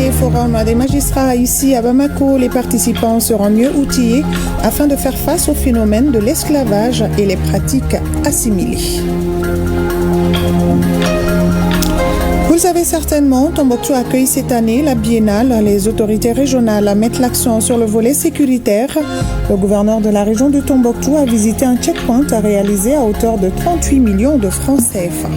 premier forum des magistrats ici à Bamako, les participants seront mieux outillés afin de faire face au phénomène de l'esclavage et les pratiques assimilées. Vous le savez certainement, Tombouctou accueille cette année la biennale. Les autorités régionales mettent l'accent sur le volet sécuritaire. Le gouverneur de la région de Tombouctou a visité un checkpoint réalisé à hauteur de 38 millions de francs CFA.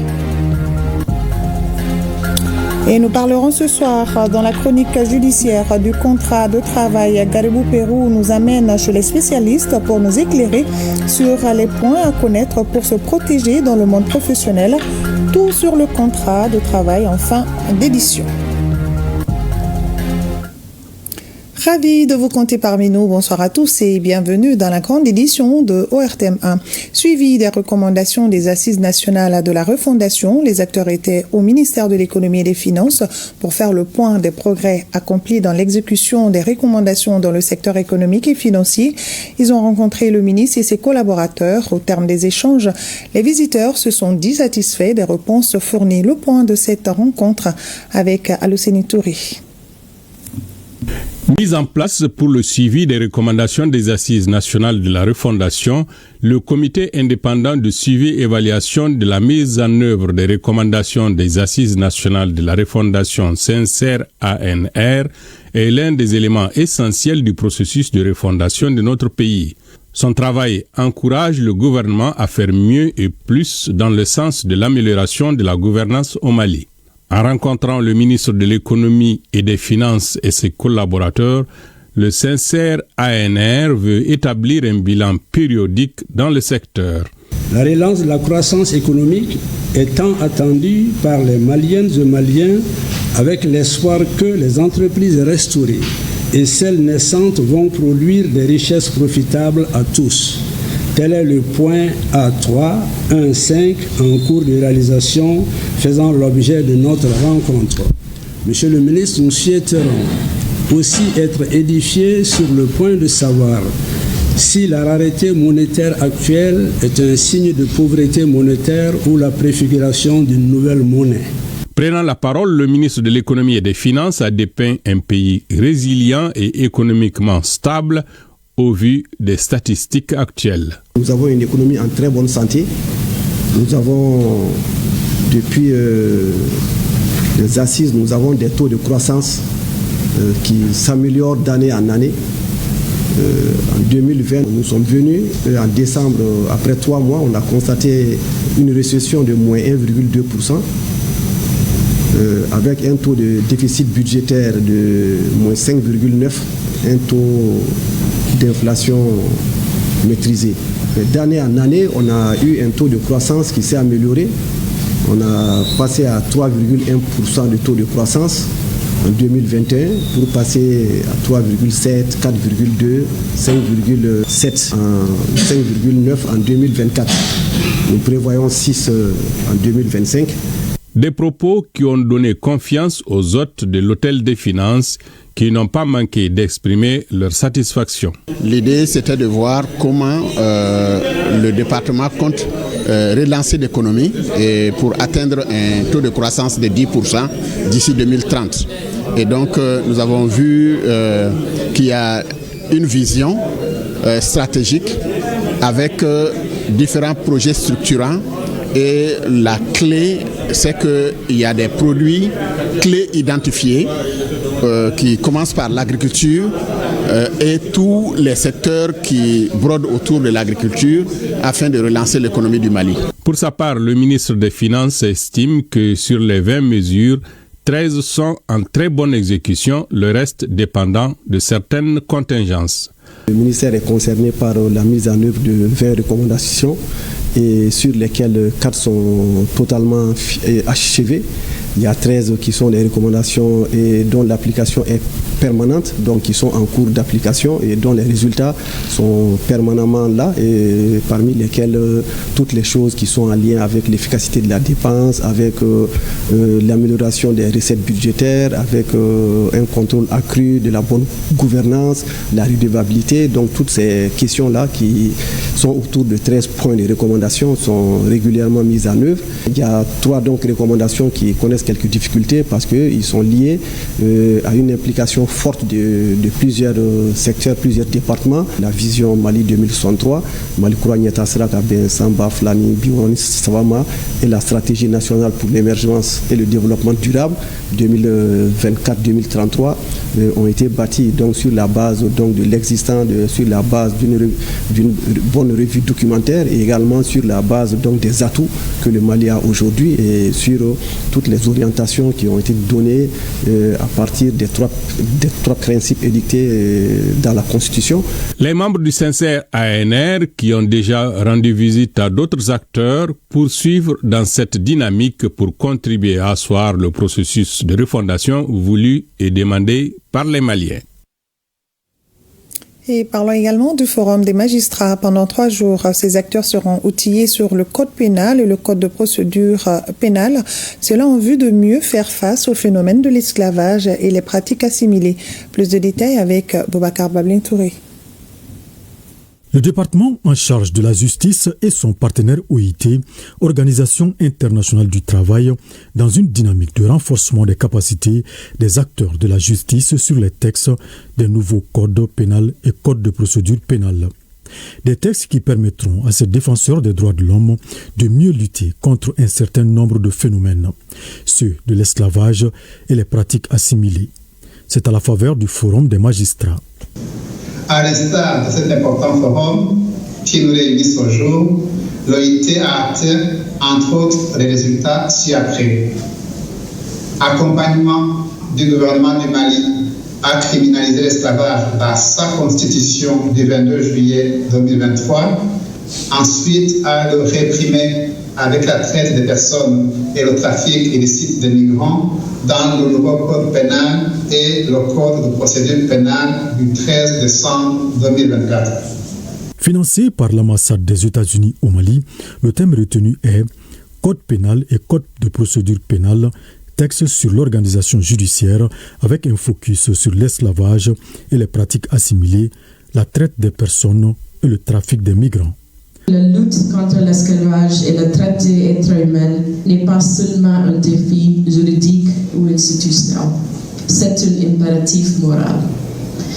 Et nous parlerons ce soir dans la chronique judiciaire du contrat de travail. Garibou Pérou nous amène chez les spécialistes pour nous éclairer sur les points à connaître pour se protéger dans le monde professionnel. Tout sur le contrat de travail en fin d'édition. Ravi de vous compter parmi nous. Bonsoir à tous et bienvenue dans la grande édition de ORTM1. Suivi des recommandations des Assises nationales de la refondation, les acteurs étaient au ministère de l'économie et des finances pour faire le point des progrès accomplis dans l'exécution des recommandations dans le secteur économique et financier. Ils ont rencontré le ministre et ses collaborateurs. Au terme des échanges, les visiteurs se sont dit satisfaits des réponses fournies. Le point de cette rencontre avec Alocénie Touré. Mise en place pour le suivi des recommandations des Assises nationales de la refondation, le comité indépendant de suivi et évaluation de la mise en œuvre des recommandations des Assises nationales de la refondation CNCR-ANR est l'un des éléments essentiels du processus de refondation de notre pays. Son travail encourage le gouvernement à faire mieux et plus dans le sens de l'amélioration de la gouvernance au Mali. En rencontrant le ministre de l'économie et des finances et ses collaborateurs, le CNCR-ANR veut établir un bilan périodique dans le secteur. La relance de la croissance économique est tant attendue par les Maliennes et Maliens avec l'espoir que les entreprises restaurées et celles naissantes vont produire des richesses profitables à tous. Tel est le point A3.1.5 en cours de réalisation faisant l'objet de notre rencontre. Monsieur le ministre, nous souhaiterons aussi être édifiés sur le point de savoir si la rareté monétaire actuelle est un signe de pauvreté monétaire ou la préfiguration d'une nouvelle monnaie. Prenant la parole, le ministre de l'économie et des finances a dépeint un pays résilient et économiquement stable au vu des statistiques actuelles. Nous avons une économie en très bonne santé. Nous avons, depuis les assises, nous avons des taux de croissance qui s'améliorent d'année en année. En 2020, nous sommes venus en décembre, après 3 mois, on a constaté une récession de moins 1,2%, avec un taux de déficit budgétaire de moins 5,9%, un taux d'inflation maîtrisée. D'année en année, on a eu un taux de croissance qui s'est amélioré. On a passé à 3,1% de taux de croissance en 2021 pour passer à 3,7, 4,2, 5,7, 5,9 en 2024. Nous prévoyons 6 en 2025. Des propos qui ont donné confiance aux hôtes de l'Hôtel des Finances qui n'ont pas manqué d'exprimer leur satisfaction. L'idée, c'était de voir comment le département compte relancer l'économie et pour atteindre un taux de croissance de 10% d'ici 2030. Et donc, nous avons vu qu'il y a une vision stratégique avec différents projets structurants. Et la clé, c'est qu'il y a des produits clés identifiés qui commencent par l'agriculture et tous les secteurs qui brodent autour de l'agriculture afin de relancer l'économie du Mali. Pour sa part, le ministre des Finances estime que sur les 20 mesures, 13 sont en très bonne exécution, le reste dépendant de certaines contingences. Le ministère est concerné par la mise en œuvre de 20 recommandations et sur lesquelles 4 sont totalement achevées. Il y a 13 qui sont les recommandations et dont l'application est permanentes, donc qui sont en cours d'application et dont les résultats sont permanemment là, et parmi lesquels toutes les choses qui sont en lien avec l'efficacité de la dépense, avec l'amélioration des recettes budgétaires, avec un contrôle accru de la bonne gouvernance, la redevabilité. Donc toutes ces questions-là qui sont autour de 13 points de recommandations sont régulièrement mises en œuvre. Il y a 3 donc recommandations qui connaissent quelques difficultés parce qu'ils sont liés à une implication forte de plusieurs secteurs, plusieurs départements. La vision Mali 2063, Mali Kouragna Sraka Ben Samba Flani Biwani Savama, et la stratégie nationale pour l'émergence et le développement durable 2024-2033 ont été bâtis donc sur la base donc de l'existant, sur la base d'une bonne revue documentaire et également sur la base donc des atouts que le Mali a aujourd'hui et sur toutes les orientations qui ont été données à partir des trois principes édictés dans la Constitution. Les membres du CNCR ANR qui ont déjà rendu visite à d'autres acteurs poursuivent dans cette dynamique pour contribuer à asseoir le processus de refondation voulu et demandé par les Maliens. Et parlons également du Forum des magistrats. Pendant 3 jours, ces acteurs seront outillés sur le code pénal et le code de procédure pénale. Cela en vue de mieux faire face au phénomène de l'esclavage et les pratiques assimilées. Plus de détails avec Boubacar Bablin Touré. Le département en charge de la justice et son partenaire OIT, Organisation internationale du travail, dans une dynamique de renforcement des capacités des acteurs de la justice sur les textes des nouveaux codes pénals et codes de procédure pénale. Des textes qui permettront à ces défenseurs des droits de l'homme de mieux lutter contre un certain nombre de phénomènes, ceux de l'esclavage et les pratiques assimilées. C'est à la faveur du Forum des magistrats. À l'instar de cet important forum qui nous réunit ce jour, l'OIT a atteint, entre autres, les résultats ci-après. Accompagnement du gouvernement du Mali à criminaliser l'esclavage dans sa constitution du 22 juillet 2023. Ensuite, à le réprimer avec la traite des personnes et le trafic illicite des migrants dans le nouveau code pénal et le code de procédure pénale du 13 décembre 2024. Financé par l'ambassade des États-Unis au Mali, le thème retenu est Code pénal et code de procédure pénale, texte sur l'organisation judiciaire avec un focus sur l'esclavage et les pratiques assimilées, la traite des personnes et le trafic des migrants. La lutte contre l'esclavage et la traite des êtres humains n'est pas seulement un défi juridique ou institutionnel, c'est un impératif moral.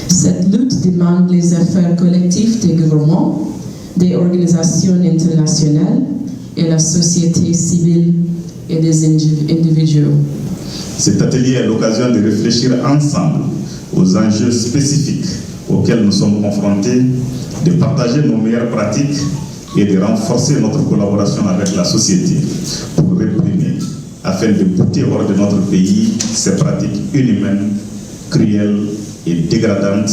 Cette lutte demande les efforts collectifs des gouvernements, des organisations internationales et la société civile et des individus. Cet atelier est l'occasion de réfléchir ensemble aux enjeux spécifiques auxquels nous sommes confrontés, de partager nos meilleures pratiques et de renforcer notre collaboration avec la société pour réprimer, afin de bouter hors de notre pays ces pratiques inhumaines, cruelles et dégradantes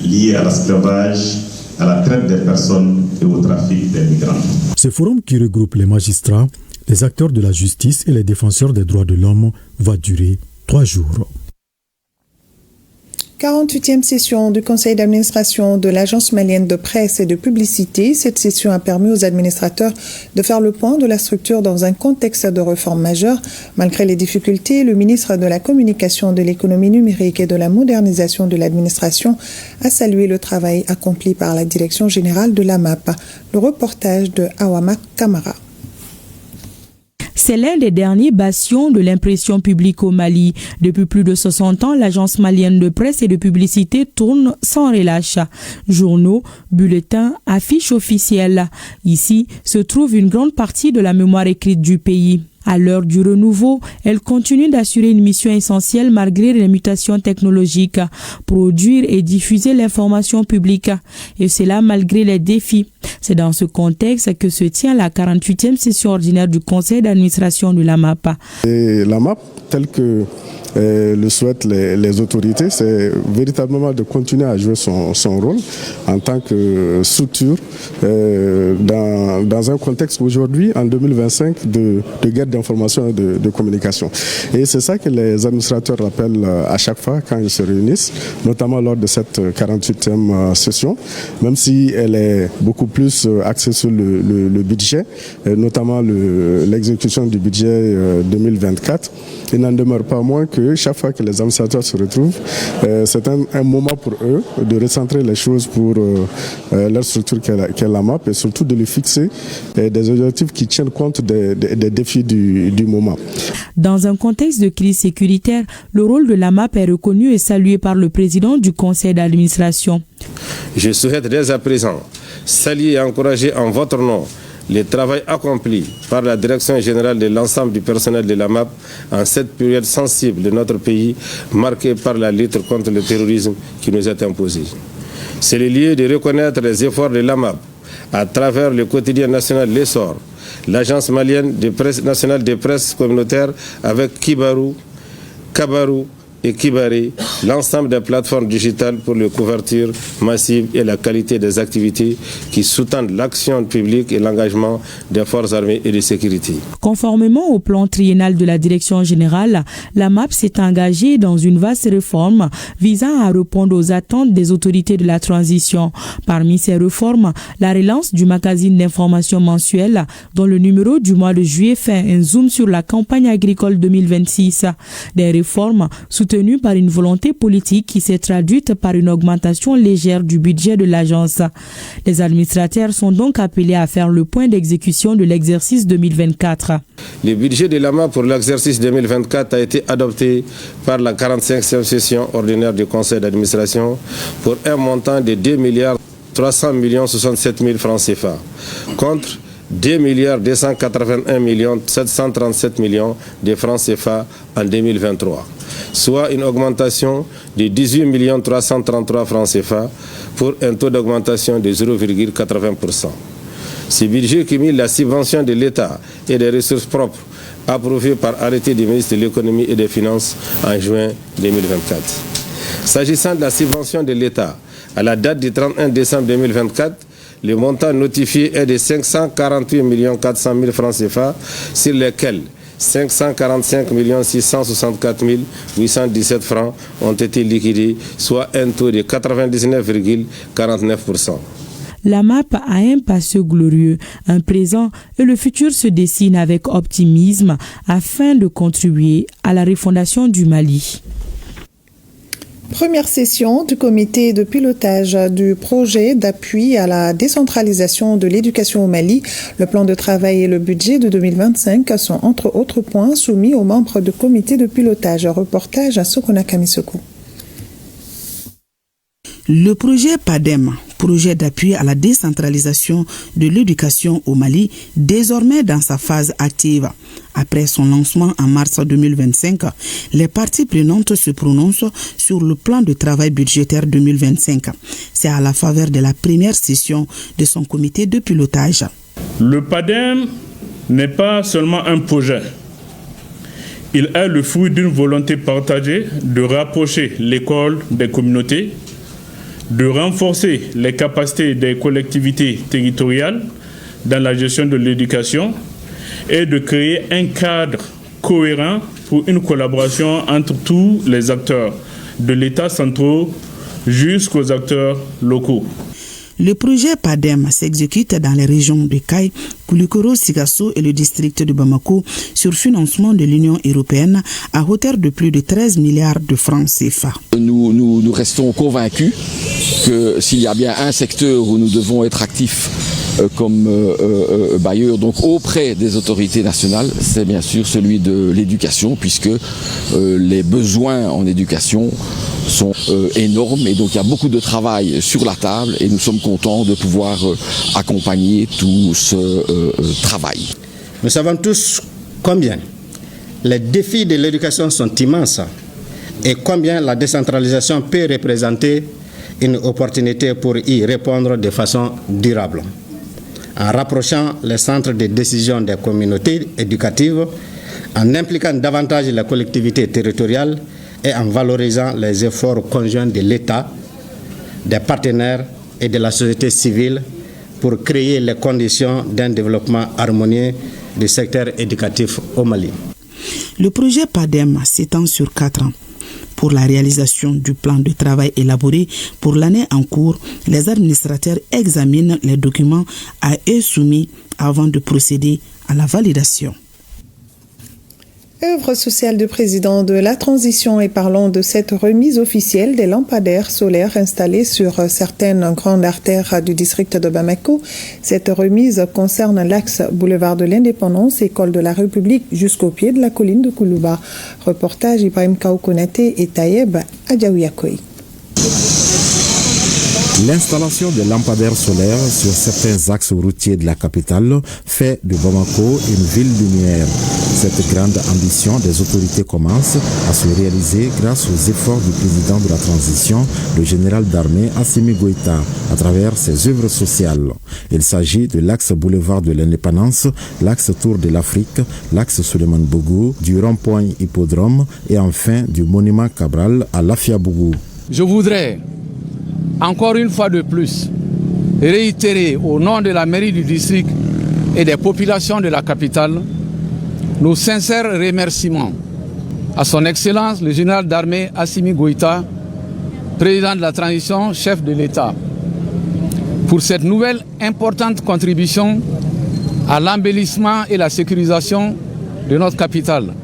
liées à l'esclavage, à la traite des personnes et au trafic des migrants. Ce forum qui regroupe les magistrats, les acteurs de la justice et les défenseurs des droits de l'homme va durer 3 jours. 48e session du conseil d'administration de l'Agence malienne de presse et de publicité. Cette session a permis aux administrateurs de faire le point de la structure dans un contexte de réforme majeure. Malgré les difficultés, le ministre de la Communication, de l'Économie numérique et de la modernisation de l'administration a salué le travail accompli par la direction générale de l'AMAP. Le reportage de Awama Kamara. C'est l'un des derniers bastions de l'impression publique au Mali. Depuis plus de 60 ans, l'agence malienne de presse et de publicité tourne sans relâche. Journaux, bulletins, affiches officielles. Ici se trouve une grande partie de la mémoire écrite du pays. À l'heure du renouveau, elle continue d'assurer une mission essentielle malgré les mutations technologiques, produire et diffuser l'information publique, et cela malgré les défis. C'est dans ce contexte que se tient la 48e session ordinaire du conseil d'administration de l'AMAP. L'AMAP, tel que le souhaitent les autorités, c'est véritablement de continuer à jouer son rôle en tant que structure dans un contexte aujourd'hui, en 2025, de guerre d'information et de communication. Et c'est ça que les administrateurs rappellent à chaque fois quand ils se réunissent, notamment lors de cette 48e session, même si elle est beaucoup plus axée sur le budget, notamment l'exécution du budget 2024. Il n'en demeure pas moins que chaque fois que les administrateurs se retrouvent, c'est un moment pour eux de recentrer les choses pour leur structure qu'est la MAP et surtout de lui fixer des objectifs qui tiennent compte des défis du moment. Dans un contexte de crise sécuritaire, le rôle de la MAP est reconnu et salué par le président du conseil d'administration. Je souhaite dès à présent saluer et encourager en votre nom le travail accompli par la direction générale de l'ensemble du personnel de la MAP en cette période sensible de notre pays, marquée par la lutte contre le terrorisme qui nous est imposée. C'est le lieu de reconnaître les efforts de la MAP à travers le quotidien national L'Essor, l'agence malienne nationale de presse communautaire avec Kibarou, Kabarou et Kibari, l'ensemble des plateformes digitales pour la couverture massive et la qualité des activités qui sous-tendent l'action publique et l'engagement des forces armées et de sécurité. Conformément au plan triennal de la direction générale, la MAP s'est engagée dans une vaste réforme visant à répondre aux attentes des autorités de la transition. Parmi ces réformes, la relance du magazine d'information mensuel, dont le numéro du mois de juillet fait un zoom sur la campagne agricole 2026. Des réformes soutenues par une volonté politique qui s'est traduite par une augmentation légère du budget de l'agence. Les administrateurs sont donc appelés à faire le point d'exécution de l'exercice 2024. Le budget de l'AMA pour l'exercice 2024 a été adopté par la 45e session ordinaire du conseil d'administration pour un montant de 2 300 67 000 francs CFA contre 2 281 737 millions de francs CFA en 2023, soit une augmentation de 18 333 francs CFA pour un taux d'augmentation de 0,80%. Ce budget cumule la subvention de l'État et des ressources propres approuvées par arrêté du ministre de l'économie et des finances en juin 2024. S'agissant de la subvention de l'État, à la date du 31 décembre 2024, le montant notifié est de 548 400 000 francs CFA, sur lesquels 545 664 817 francs ont été liquidés, soit un taux de 99,49%. La MAP a un passé glorieux, un présent et le futur se dessine avec optimisme afin de contribuer à la refondation du Mali. Première session du comité de pilotage du projet d'appui à la décentralisation de l'éducation au Mali. Le plan de travail et le budget de 2025 sont entre autres points soumis aux membres du comité de pilotage. Reportage à Sokona Kamisoko. Le projet PADEM, projet d'appui à la décentralisation de l'éducation au Mali, désormais dans sa phase active. Après son lancement en mars 2025, les parties prenantes se prononcent sur le plan de travail budgétaire 2025. C'est à la faveur de la première session de son comité de pilotage. Le PADEM n'est pas seulement un projet. Il est le fruit d'une volonté partagée de rapprocher l'école des communautés, de renforcer les capacités des collectivités territoriales dans la gestion de l'éducation et de créer un cadre cohérent pour une collaboration entre tous les acteurs, de l'État central jusqu'aux acteurs locaux. Le projet PADEM s'exécute dans les régions de Kay, Koulikoro, Sigasso et le district de Bamako sur financement de l'Union européenne à hauteur de plus de 13 milliards de francs CFA. Nous restons convaincus que s'il y a bien un secteur où nous devons être actifs comme bailleurs, donc auprès des autorités nationales, c'est bien sûr celui de l'éducation, puisque les besoins en éducation sont énormes et donc il y a beaucoup de travail sur la table et nous sommes contents de pouvoir accompagner tout ce travail. Nous savons tous combien les défis de l'éducation sont immenses et combien la décentralisation peut représenter une opportunité pour y répondre de façon durable. En rapprochant les centres de décision des communautés éducatives en impliquant davantage les collectivités territoriales et en valorisant les efforts conjoints de l'État, des partenaires et de la société civile pour créer les conditions d'un développement harmonieux du secteur éducatif au Mali. Le projet PADEM s'étend sur 4 ans. Pour la réalisation du plan de travail élaboré pour l'année en cours, les administrateurs examinent les documents à eux soumis avant de procéder à la validation. Œuvre sociale du président de la transition et parlons de cette remise officielle des lampadaires solaires installés sur certaines grandes artères du district de Bamako. Cette remise concerne l'axe boulevard de l'Indépendance, école de la République jusqu'au pied de la colline de Koulouba. Reportage Ibrahim Kaoukonate et Tayeb Adjaouyakoy. L'installation de lampadaires solaires sur certains axes routiers de la capitale fait de Bamako une ville lumière. Cette grande ambition des autorités commence à se réaliser grâce aux efforts du président de la transition, le général d'armée Assimi Goïta, à travers ses œuvres sociales. Il s'agit de l'axe boulevard de l'Indépendance, l'axe Tour de l'Afrique, l'axe Suleiman Bougou, du rond-point Hippodrome et enfin du monument Cabral à Lafiabougou. Je voudrais encore une fois de plus réitérer au nom de la mairie du district et des populations de la capitale nos sincères remerciements à son Excellence le général d'armée Assimi Goïta, président de la transition, chef de l'État, pour cette nouvelle importante contribution à l'embellissement et la sécurisation de notre capitale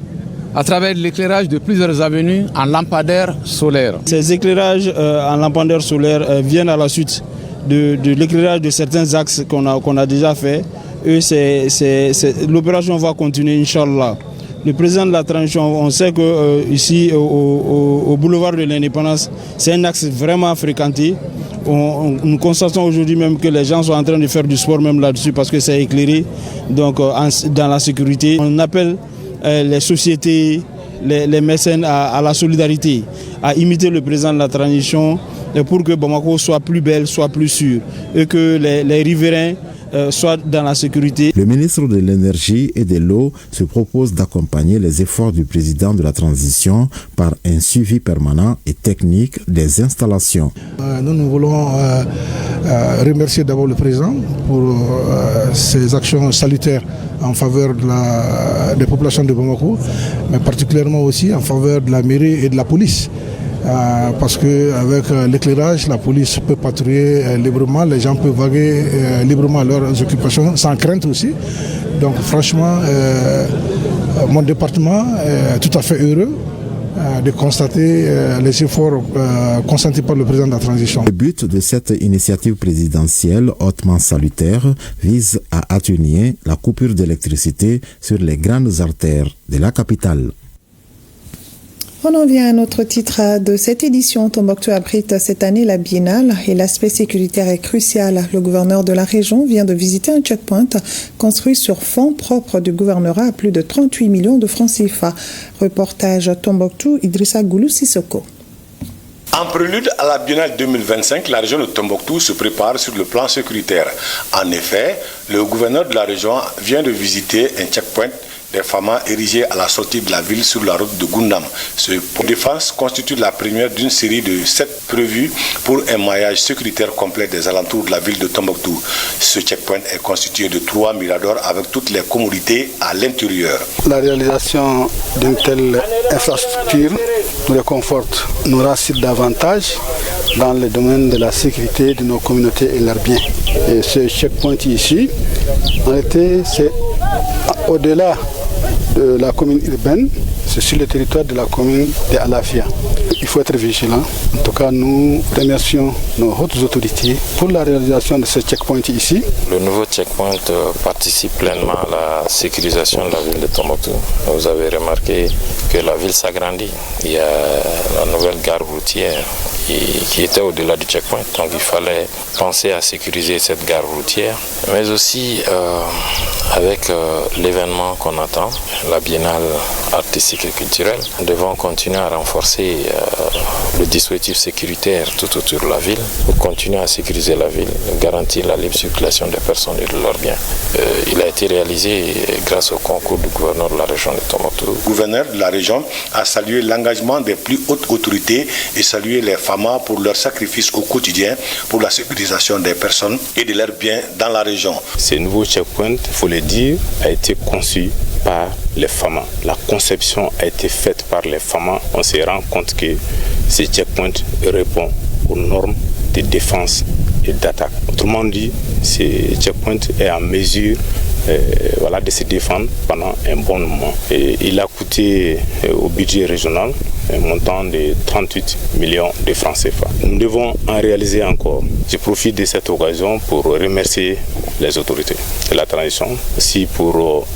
à travers l'éclairage de plusieurs avenues en lampadaires solaires. Ces éclairages en lampadaires solaires viennent à la suite de l'éclairage de certains axes qu'on a déjà fait. L'opération va continuer, Inch'Allah. Le président de la transition, on sait que ici, au boulevard de l'Indépendance, c'est un axe vraiment fréquenté. Nous constatons aujourd'hui même que les gens sont en train de faire du sport même là-dessus parce que c'est éclairé, donc dans la sécurité. On appelle les sociétés, les mécènes à la solidarité, à imiter le président de la transition pour que Bamako soit plus belle, soit plus sûre et que les riverains soient dans la sécurité. Le ministre de l'Énergie et de l'Eau se propose d'accompagner les efforts du président de la transition par un suivi permanent et technique des installations. Nous voulons remercier d'abord le président pour ses actions salutaires en faveur des populations de Bamako, mais particulièrement aussi en faveur de la mairie et de la police. Parce qu'avec l'éclairage, la police peut patrouiller librement, les gens peuvent vaguer librement leurs occupations, sans crainte aussi. Donc franchement, mon département est tout à fait heureux de constater les efforts consentis par le président de la transition. Le but de cette initiative présidentielle hautement salutaire vise à atténuer la coupure d'électricité sur les grandes artères de la capitale. On en vient à notre titre de cette édition. Tombouctou abrite cette année la biennale et l'aspect sécuritaire est crucial. Le gouverneur de la région vient de visiter un checkpoint construit sur fonds propres du gouvernorat à plus de 38 millions de francs CFA. Reportage Tombouctou, Idrissa Goulou Sissoko. En prélude à la Biennale 2025, la région de Tombouctou se prépare sur le plan sécuritaire. En effet, le gouverneur de la région vient de visiter un checkpoint des FAMA érigés à la sortie de la ville sur la route de Gundam. Ce point de défense constitue la première d'une série de 7 prévus pour un maillage sécuritaire complet des alentours de la ville de Tombouctou. Ce checkpoint est constitué de 3 miradors avec toutes les commodités à l'intérieur. La réalisation d'une telle infrastructure nous réconforte, nous rassure davantage dans le domaine de la sécurité de nos communautés et leurs biens. Et ce checkpoint ici, en réalité, c'est au-delà de la commune urbaine, c'est sur le territoire de la commune de Alafia. Il faut être vigilant. En tout cas, nous remercions nos hautes autorités pour la réalisation de ce checkpoint ici. Le nouveau checkpoint participe pleinement à la sécurisation de la ville de Tombouctou. Vous avez remarqué que la ville s'agrandit. Il y a la nouvelle gare routière qui était au-delà du checkpoint. Donc il fallait penser à sécuriser cette gare routière, mais aussi avec l'événement qu'on attend, la biennale artistique et culturelle, nous devons continuer à renforcer le dispositif sécuritaire tout autour de la ville pour continuer à sécuriser la ville, garantir la libre circulation des personnes et de leurs biens. Il a été réalisé grâce au concours du gouverneur de la région de Tombouctou. Le gouverneur de la région a salué l'engagement des plus hautes autorités et salué les FAMA pour leur sacrifice au quotidien pour la sécurisation des personnes et de leurs biens dans la région. Ces nouveaux checkpoints, il faut le dire, a été conçu par les FAMA. La conception a été faite par les FAMA. On se rend compte que ces checkpoints répondent aux normes de défense et d'attaque. Autrement dit, ces checkpoints est en mesure de se défendre pendant un bon moment. Et il a coûté au budget régional un montant de 38 millions de francs CFA. Nous devons en réaliser encore. Je profite de cette occasion pour remercier les autorités de la transition, aussi pour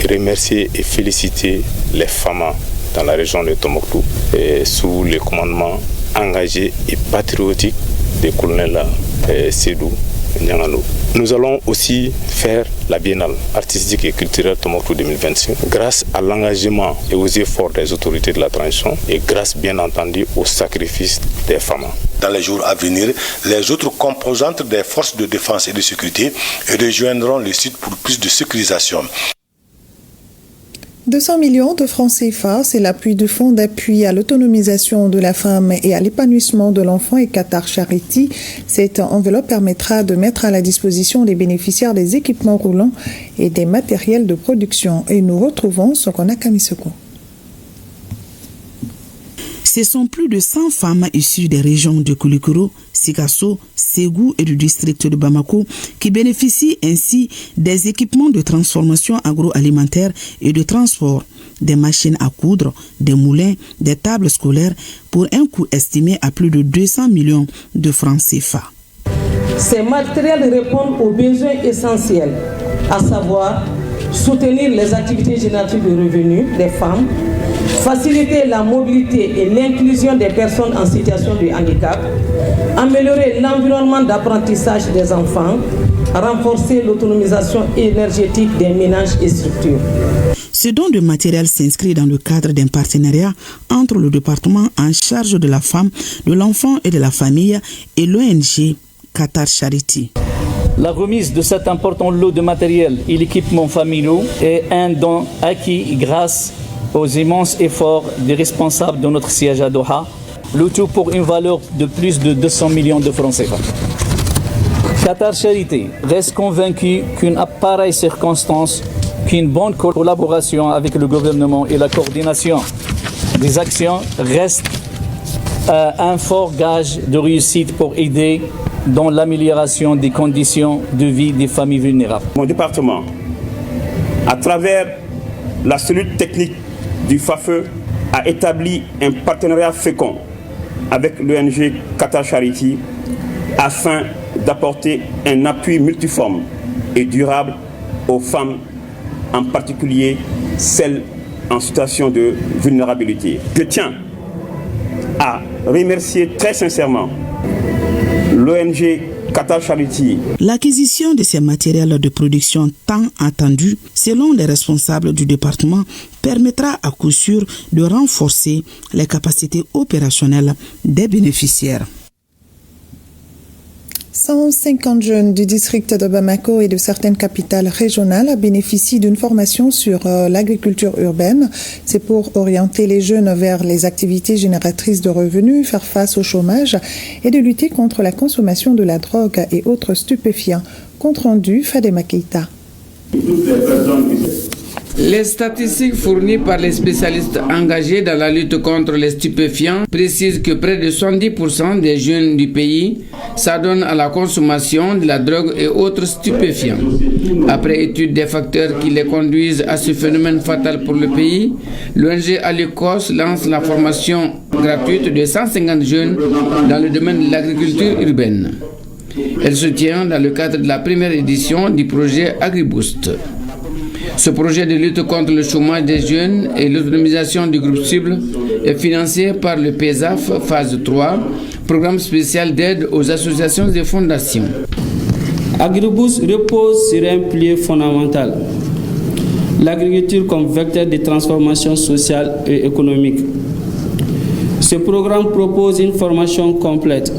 remercier et féliciter les FAMA dans la région de Tombouctou sous le commandement engagé et patriotique du colonel Sédou Niangano. Nous allons aussi faire la biennale artistique et culturelle Tombouctou 2025 grâce à l'engagement et aux efforts des autorités de la transition et grâce bien entendu au sacrifice des femmes. Dans les jours à venir, les autres composantes des forces de défense et de sécurité rejoindront le site pour plus de sécurisation. 200 millions de francs CFA, c'est l'appui du Fonds d'appui à l'autonomisation de la femme et à l'épanouissement de l'enfant et Qatar Charity. Cette enveloppe permettra de mettre à la disposition des bénéficiaires des équipements roulants et des matériels de production. Et nous retrouvons Sokona Kamisoko. Ce sont plus de 100 femmes issues des régions de Koulikoro, Sikasso, Ségou et du district de Bamako qui bénéficient ainsi des équipements de transformation agroalimentaire et de transport, des machines à coudre, des moulins, des tables scolaires pour un coût estimé à plus de 200 millions de francs CFA. Ces matériels répondent aux besoins essentiels, à savoir soutenir les activités génératives de revenus des femmes, faciliter la mobilité et l'inclusion des personnes en situation de handicap, améliorer l'environnement d'apprentissage des enfants, renforcer l'autonomisation énergétique des ménages et structures. Ce don de matériel s'inscrit dans le cadre d'un partenariat entre le département en charge de la femme, de l'enfant et de la famille et l'ONG Qatar Charity. La remise de cet important lot de matériel et l'équipement familiaux est un don acquis grâce aux immenses efforts des responsables de notre siège à Doha, le tout pour une valeur de plus de 200 millions de francs CFA. Qatar Charity reste convaincu qu'une pareille circonstance, qu'une bonne collaboration avec le gouvernement et la coordination des actions reste un fort gage de réussite pour aider dans l'amélioration des conditions de vie des familles vulnérables. Mon département, à travers la cellule technique du FAFE, a établi un partenariat fécond avec l'ONG Qatar Charity afin d'apporter un appui multiforme et durable aux femmes, en particulier celles en situation de vulnérabilité. Je tiens à remercier très sincèrement l'ONG Qatar Charity. L'acquisition de ces matériels de production tant attendus, selon les responsables du département, permettra à coup sûr de renforcer les capacités opérationnelles des bénéficiaires. 150 jeunes du district de Bamako et de certaines capitales régionales bénéficient d'une formation sur l'agriculture urbaine. C'est pour orienter les jeunes vers les activités génératrices de revenus, faire face au chômage et de lutter contre la consommation de la drogue et autres stupéfiants. Compte rendu, Fadema Keita. Les statistiques fournies par les spécialistes engagés dans la lutte contre les stupéfiants précisent que près de 70% des jeunes du pays s'adonnent à la consommation de la drogue et autres stupéfiants. Après étude des facteurs qui les conduisent à ce phénomène fatal pour le pays, l'ONG Alicos lance la formation gratuite de 150 jeunes dans le domaine de l'agriculture urbaine. Elle se tient dans le cadre de la première édition du projet AgriBoost. Ce projet de lutte contre le chômage des jeunes et l'autonomisation du groupe cible est financé par le PESAF phase 3, programme spécial d'aide aux associations et fondations. Agribus repose sur un pilier fondamental, l'agriculture comme vecteur de transformation sociale et économique. Ce programme propose une formation complète,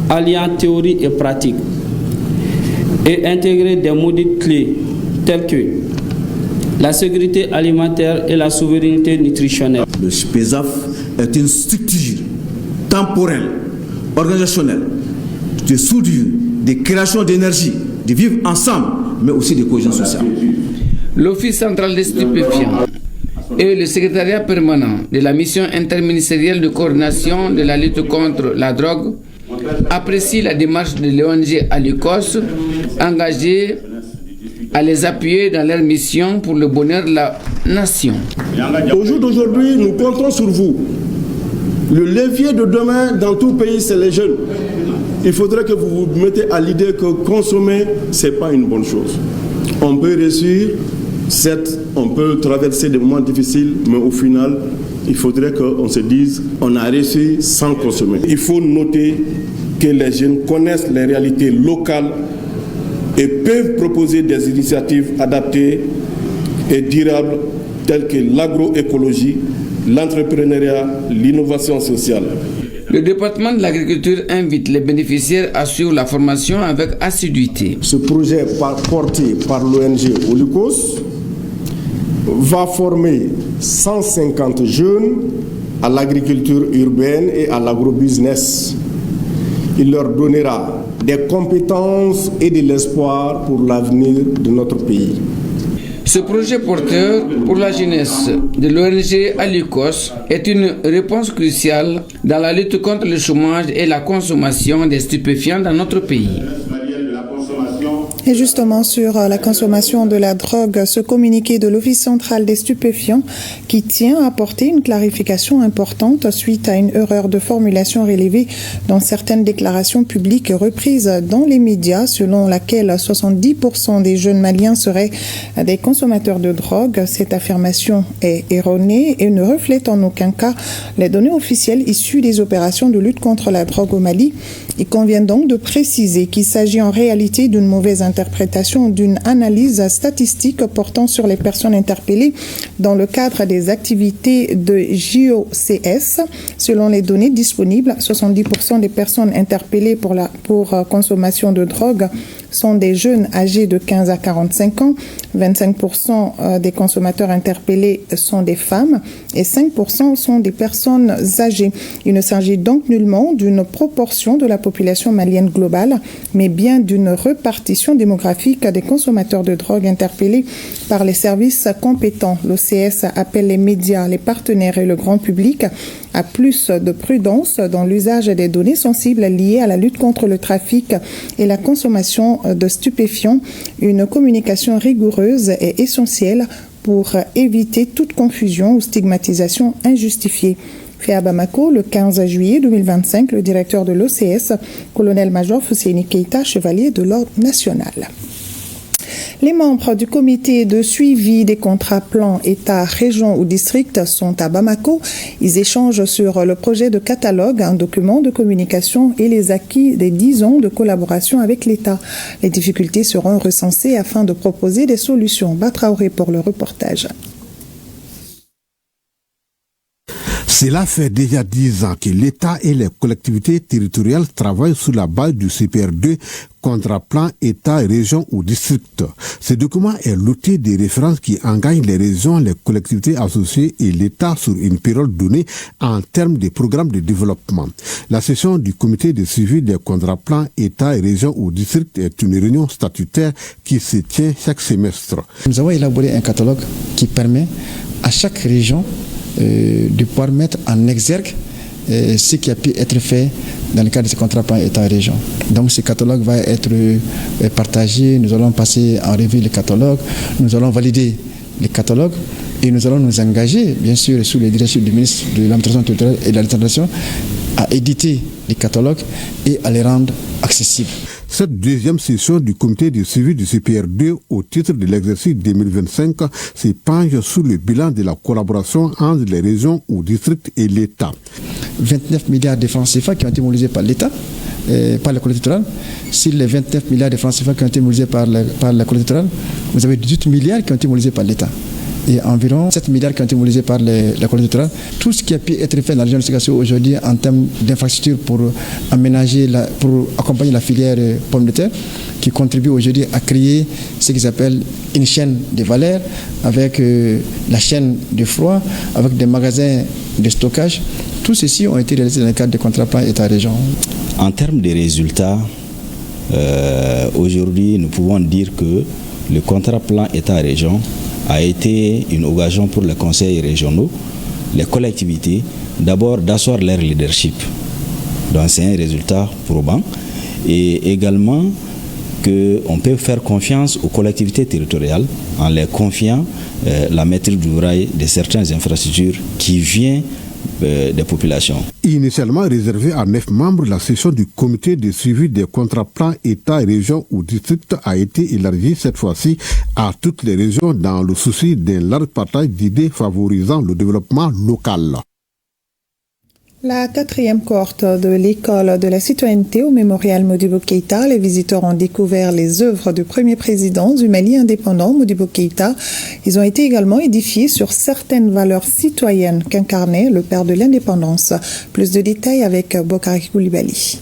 alliant théorie et pratique, et intégrer des modules clés tels que la sécurité alimentaire et la souveraineté nutritionnelle. Le PESAF est une structure temporelle, organisationnelle, de soudure, de création d'énergie, de vivre ensemble, mais aussi de cohésion sociale. L'Office central des stupéfiants et le secrétariat permanent de la mission interministérielle de coordination de la lutte contre la drogue apprécient la démarche de l'ONG Alicos, engagée à les appuyer dans leur mission pour le bonheur de la nation. Au jour d'aujourd'hui, nous comptons sur vous. Le levier de demain dans tout pays, c'est les jeunes. Il faudrait que vous vous mettez à l'idée que consommer, ce n'est pas une bonne chose. On peut réussir, certes, on peut traverser des moments difficiles, mais au final, il faudrait qu'on se dise on a réussi sans consommer. Il faut noter que les jeunes connaissent les réalités locales et peuvent proposer des initiatives adaptées et durables telles que l'agroécologie, l'entrepreneuriat, l'innovation sociale. Le département de l'agriculture invite les bénéficiaires à suivre la formation avec assiduité. Ce projet porté par l'ONG Olicos va former 150 jeunes à l'agriculture urbaine et à l'agrobusiness. Il leur donnera des compétences et de l'espoir pour l'avenir de notre pays. Ce projet porteur pour la jeunesse de l'ONG Alicos est une réponse cruciale dans la lutte contre le chômage et la consommation des stupéfiants dans notre pays. Et justement sur la consommation de la drogue, ce communiqué de l'Office central des stupéfiants qui tient à apporter une clarification importante suite à une erreur de formulation relevée dans certaines déclarations publiques reprises dans les médias selon laquelle 70% des jeunes maliens seraient des consommateurs de drogue. Cette affirmation est erronée et ne reflète en aucun cas les données officielles issues des opérations de lutte contre la drogue au Mali. Il convient donc de préciser qu'il s'agit en réalité d'une mauvaise interprétation d'une analyse statistique portant sur les personnes interpellées dans le cadre des activités de JOCS. Selon les données disponibles, 70% des personnes interpellées pour consommation de drogue sont des jeunes âgés de 15 à 45 ans, 25% des consommateurs interpellés sont des femmes et 5% sont des personnes âgées. Il ne s'agit donc nullement d'une proportion de la population malienne globale, mais bien d'une répartition démographique des consommateurs de drogue interpellés par les services compétents. L'OCS appelle les médias, les partenaires et le grand public à plus de prudence dans l'usage des données sensibles liées à la lutte contre le trafic et la consommation de stupéfiants. Une communication rigoureuse est essentielle pour éviter toute confusion ou stigmatisation injustifiée. Fait à Bamako, le 15 juillet 2025, le directeur de l'OCS, colonel-major Fousseini Keita, chevalier de l'Ordre national. Les membres du comité de suivi des contrats plans État, région ou district sont à Bamako. Ils échangent sur le projet de catalogue, un document de communication et les acquis des 10 ans de collaboration avec l'État. Les difficultés seront recensées afin de proposer des solutions. Batraoré pour le reportage. Cela fait déjà 10 ans que l'État et les collectivités territoriales travaillent sous la base du CPR2, contrat plan État, région ou district. Ce document est loti des références qui engagent les régions, les collectivités associées et l'État sur une période donnée en termes de programmes de développement. La session du comité de suivi des contrats plans État, région ou district est une réunion statutaire qui se tient chaque semestre. Nous avons élaboré un catalogue qui permet à chaque région de pouvoir mettre en exergue ce qui a pu être fait dans le cadre de ce contrat plan État-région. Donc ce catalogue va être partagé, nous allons passer en revue le catalogue, nous allons valider le catalogue et nous allons nous engager, bien sûr, sous les directions du ministre de l'administration territoriale et de la décentralisation, à éditer les catalogues et à les rendre accessibles. Cette deuxième session du comité de suivi du CPR2 au titre de l'exercice 2025 se penche sur le bilan de la collaboration entre les régions ou districts et l'État. 29 milliards de francs CFA qui ont été mobilisés par l'État, par la collectivité territoriale. Sur les 29 milliards de francs CFA qui ont été mobilisés par la collectivité territoriale, vous avez 18 milliards qui ont été mobilisés par l'État. Et environ 7 milliards qui ont été mobilisés par la collectivité territoriale. Tout ce qui a pu être fait dans la région de Ségasso aujourd'hui en termes d'infrastructures pour aménager, pour accompagner la filière pomme de terre, qui contribue aujourd'hui à créer ce qu'ils appellent une chaîne de valeur avec la chaîne de froid, avec des magasins de stockage. Tout ceci ont été réalisés dans le cadre des contrats plan État-région. En termes de résultats, aujourd'hui, nous pouvons dire que le contrat plan État-région a été une occasion pour les conseils régionaux, les collectivités, d'abord d'asseoir leur leadership. Donc c'est un résultat probant. Et également qu'on peut faire confiance aux collectivités territoriales en les confiant la maîtrise d'ouvrage de certaines infrastructures qui viennent des populations. Initialement réservée à 9 membres, la session du comité de suivi des contrats plans État, région ou district a été élargie cette fois-ci à toutes les régions dans le souci d'un large partage d'idées favorisant le développement local. La 4e cohorte de l'école de la citoyenneté au mémorial Modibo Keïta, les visiteurs ont découvert les œuvres du premier président du Mali indépendant, Modibo Keïta. Ils ont été également édifiés sur certaines valeurs citoyennes qu'incarnait le père de l'indépendance. Plus de détails avec Bokari Koulibaly.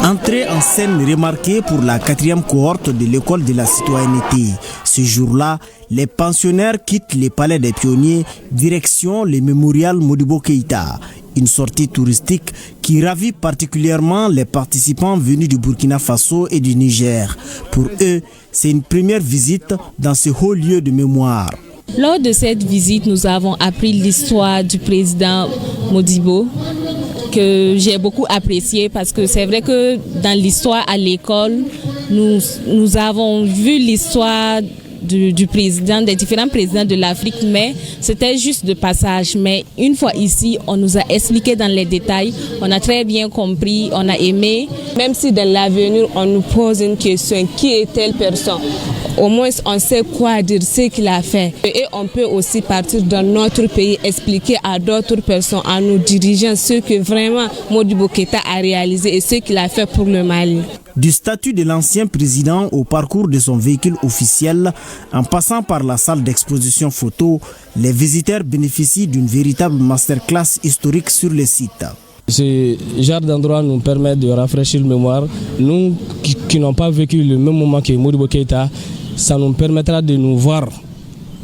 Entrée en scène remarquée pour la 4e cohorte de l'école de la citoyenneté. Ce jour-là, les pensionnaires quittent les palais des pionniers, direction le mémorial Modibo Keïta. Une sortie touristique qui ravit particulièrement les participants venus du Burkina Faso et du Niger. Pour eux, c'est une première visite dans ce haut lieu de mémoire. Lors de cette visite, nous avons appris l'histoire du président Modibo, que j'ai beaucoup apprécié parce que c'est vrai que dans l'histoire à l'école, nous avons vu l'histoire du président, des différents présidents de l'Afrique, mais c'était juste de passage. Mais une fois ici, on nous a expliqué dans les détails, on a très bien compris, on a aimé. Même si dans l'avenir, on nous pose une question, qui est telle personne? Au moins, on sait quoi dire, ce qu'il a fait. Et on peut aussi partir dans notre pays, expliquer à d'autres personnes, à nos dirigeants, ce que vraiment Modibo Keïta a réalisé et ce qu'il a fait pour le Mali. Du statut de l'ancien président au parcours de son véhicule officiel, en passant par la salle d'exposition photo, les visiteurs bénéficient d'une véritable masterclass historique sur le site. Ce genre d'endroit nous permet de rafraîchir la mémoire. Nous qui n'avons pas vécu le même moment que Modibo Keïta, ça nous permettra de nous voir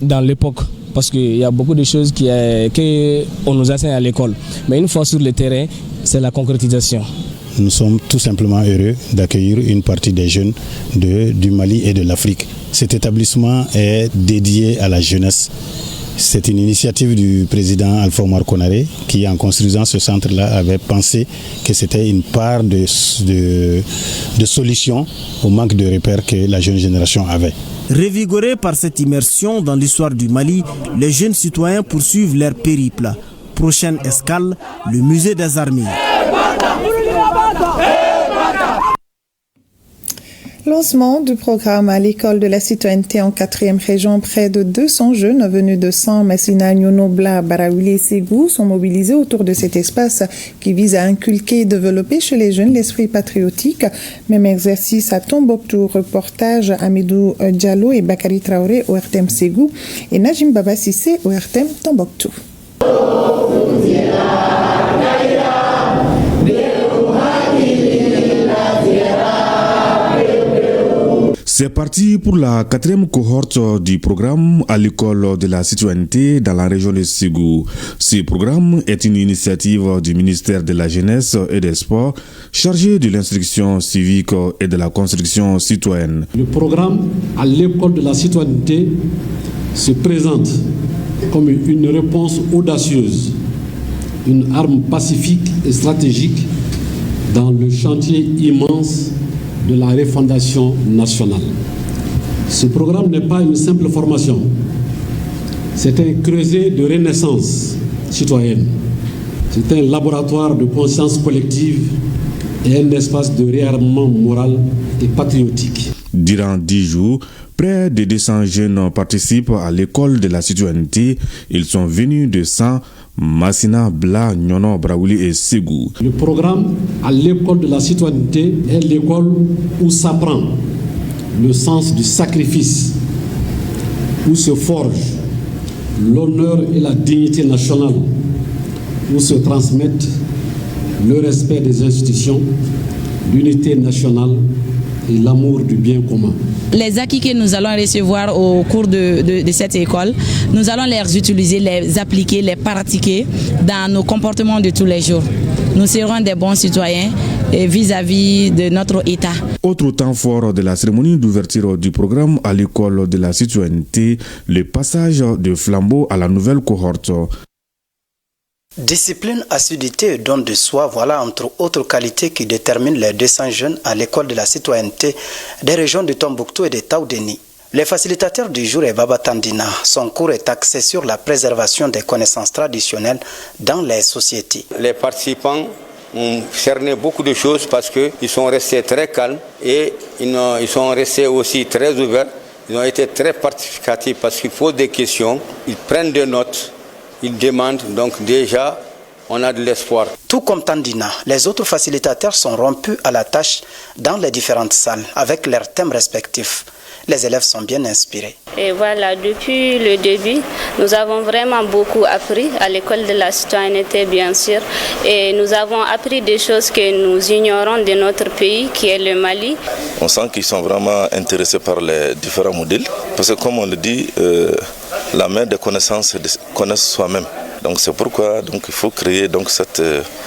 dans l'époque. Parce qu'il y a beaucoup de choses qu'on nous enseigne à l'école. Mais une fois sur le terrain, c'est la concrétisation. Nous sommes tout simplement heureux d'accueillir une partie des jeunes du Mali et de l'Afrique. Cet établissement est dédié à la jeunesse. C'est une initiative du président Alpha Oumar Konaré qui, en construisant ce centre-là, avait pensé que c'était une part de solution au manque de repères que la jeune génération avait. Revigorés par cette immersion dans l'histoire du Mali, les jeunes citoyens poursuivent leur périple. Prochaine escale, le musée des armées. Lancement du programme à l'école de la citoyenneté en 4e région. Près de 200 jeunes venus de San, Messina, Nyonobla, Baraouli et Ségou sont mobilisés autour de cet espace qui vise à inculquer et développer chez les jeunes l'esprit patriotique. Même exercice à Tombouctou. Reportage Amidou Diallo et Bakari Traoré au RTM Ségou et Najim Baba Sissé au RTM Tombouctou. C'est parti pour la 4e cohorte du programme à l'école de la citoyenneté dans la région de Ségou. Ce programme est une initiative du ministère de la Jeunesse et des Sports chargé de l'instruction civique et de la construction citoyenne. Le programme à l'école de la citoyenneté se présente comme une réponse audacieuse, une arme pacifique et stratégique dans le chantier immense de la refondation nationale. Ce programme n'est pas une simple formation, c'est un creuset de renaissance citoyenne. C'est un laboratoire de conscience collective et un espace de réarmement moral et patriotique. Durant 10 jours, près de 200 jeunes participent à l'école de la citoyenneté. Ils sont venus de San, Massina, Bla, Nyono, Braouli et Ségou. Le programme à l'école de la citoyenneté est l'école où s'apprend le sens du sacrifice, où se forge l'honneur et la dignité nationale, où se transmettent le respect des institutions, l'unité nationale et l'amour du bien commun. Les acquis que nous allons recevoir au cours de cette école, nous allons les utiliser, les appliquer, les pratiquer dans nos comportements de tous les jours. Nous serons des bons citoyens vis-à-vis de notre État. Autre temps fort de la cérémonie d'ouverture du programme à l'école de la citoyenneté, le passage de flambeau à la nouvelle cohorte. Discipline, assiduité et don de soi, voilà entre autres qualités qui déterminent les 200 jeunes à l'école de la citoyenneté des régions de Tombouctou et de Taoudéni. Les facilitateurs du jour est Baba Tandina. Son cours est axé sur la préservation des connaissances traditionnelles dans les sociétés. Les participants ont cerné beaucoup de choses parce qu'ils sont restés très calmes et ils sont restés aussi très ouverts. Ils ont été très participatifs parce qu'ils posent des questions, ils prennent des notes. Ils demandent, donc déjà, on a de l'espoir. Tout comme Tandina, les autres facilitateurs sont rompus à la tâche dans les différentes salles avec leurs thèmes respectifs. Les élèves sont bien inspirés. Et voilà, depuis le début, nous avons vraiment beaucoup appris à l'école de la citoyenneté, bien sûr. Et nous avons appris des choses que nous ignorons de notre pays, qui est le Mali. On sent qu'ils sont vraiment intéressés par les différents modèles. Parce que comme on le dit, la mère des connaissances, c'est de connaître soi-même. Donc c'est pourquoi il faut créer cette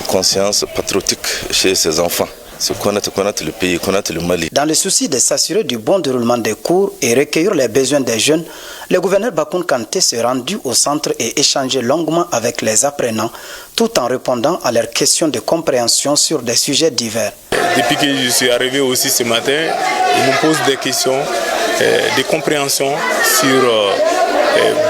conscience patriotique chez ces enfants. C'est connaître le pays, connaître le Mali. Dans le souci de s'assurer du bon déroulement des cours et recueillir les besoins des jeunes, le gouverneur Bakoun Kanté s'est rendu au centre et échangé longuement avec les apprenants, tout en répondant à leurs questions de compréhension sur des sujets divers. Depuis que je suis arrivé aussi ce matin, ils nous posent des questions de compréhension sur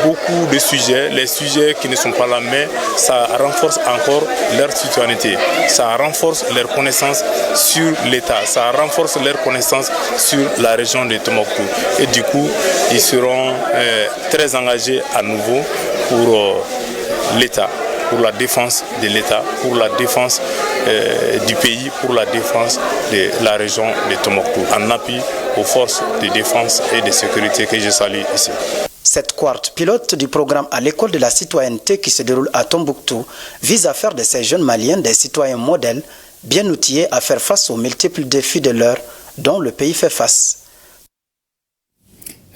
beaucoup de sujets, les sujets qui ne sont pas là, mais ça renforce encore leur citoyenneté, ça renforce leur connaissance sur l'État, ça renforce leur connaissance sur la région de Tombouctou. Et du coup, ils seront très engagés à nouveau pour l'État, pour la défense de l'État, pour la défense du pays, pour la défense de la région de Tombouctou, en appui aux forces de défense et de sécurité que je salue ici. Cette cohorte pilote du programme à l'école de la citoyenneté qui se déroule à Tombouctou vise à faire de ces jeunes Maliens des citoyens modèles, bien outillés à faire face aux multiples défis de l'heure dont le pays fait face.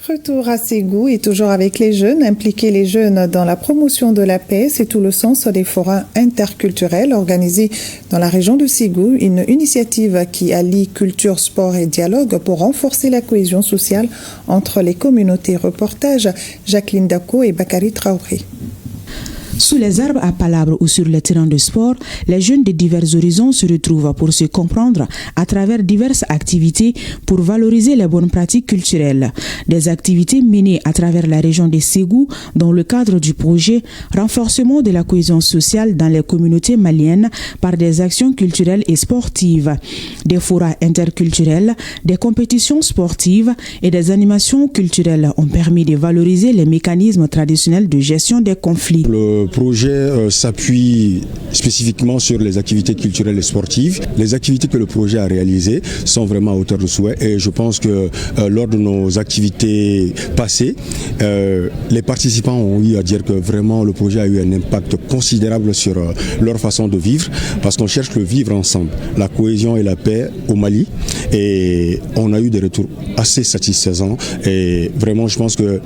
Retour à Ségou et toujours avec les jeunes, impliquer les jeunes dans la promotion de la paix, c'est tout le sens des forums interculturels organisés dans la région de Ségou, une initiative qui allie culture, sport et dialogue pour renforcer la cohésion sociale entre les communautés. Reportage Jacqueline Dako et Bakary Traoré. Sous les arbres à palabres ou sur les terrains de sport, les jeunes de divers horizons se retrouvent pour se comprendre à travers diverses activités pour valoriser les bonnes pratiques culturelles. Des activités menées à travers la région de Ségou dans le cadre du projet Renforcement de la cohésion sociale dans les communautés maliennes par des actions culturelles et sportives, des forats interculturels, des compétitions sportives et des animations culturelles ont permis de valoriser les mécanismes traditionnels de gestion des conflits. Le projet s'appuie spécifiquement sur les activités culturelles et sportives. Les activités que le projet a réalisées sont vraiment à hauteur de souhait et je pense que lors de nos activités passées, les participants ont eu à dire que vraiment le projet a eu un impact considérable sur leur façon de vivre parce qu'on cherche le vivre ensemble, la cohésion et la paix au Mali et on a eu des retours assez satisfaisants et vraiment je pense que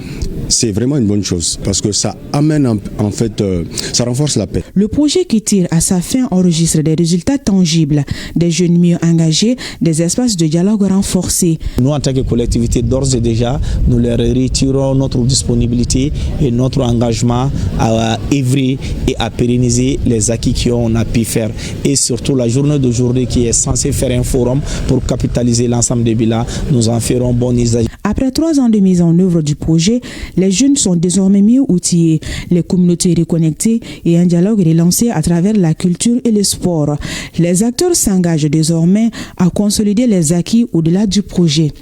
c'est vraiment une bonne chose parce que ça amène en fait, ça renforce la paix. Le projet qui tire à sa fin enregistre des résultats tangibles, des jeunes mieux engagés, des espaces de dialogue renforcés. Nous en tant que collectivité d'ores et déjà, nous leur retirons notre disponibilité et notre engagement à œuvrer et à pérenniser les acquis qu'on a pu faire. Et surtout la journée d'aujourd'hui qui est censée faire un forum pour capitaliser l'ensemble des bilans, nous en ferons bon usage. Après 3 ans de mise en œuvre du projet, Les jeunes sont désormais mieux outillés, les communautés reconnectées et un dialogue relancé à travers la culture et le sport. Les acteurs s'engagent désormais à consolider les acquis au-delà du projet.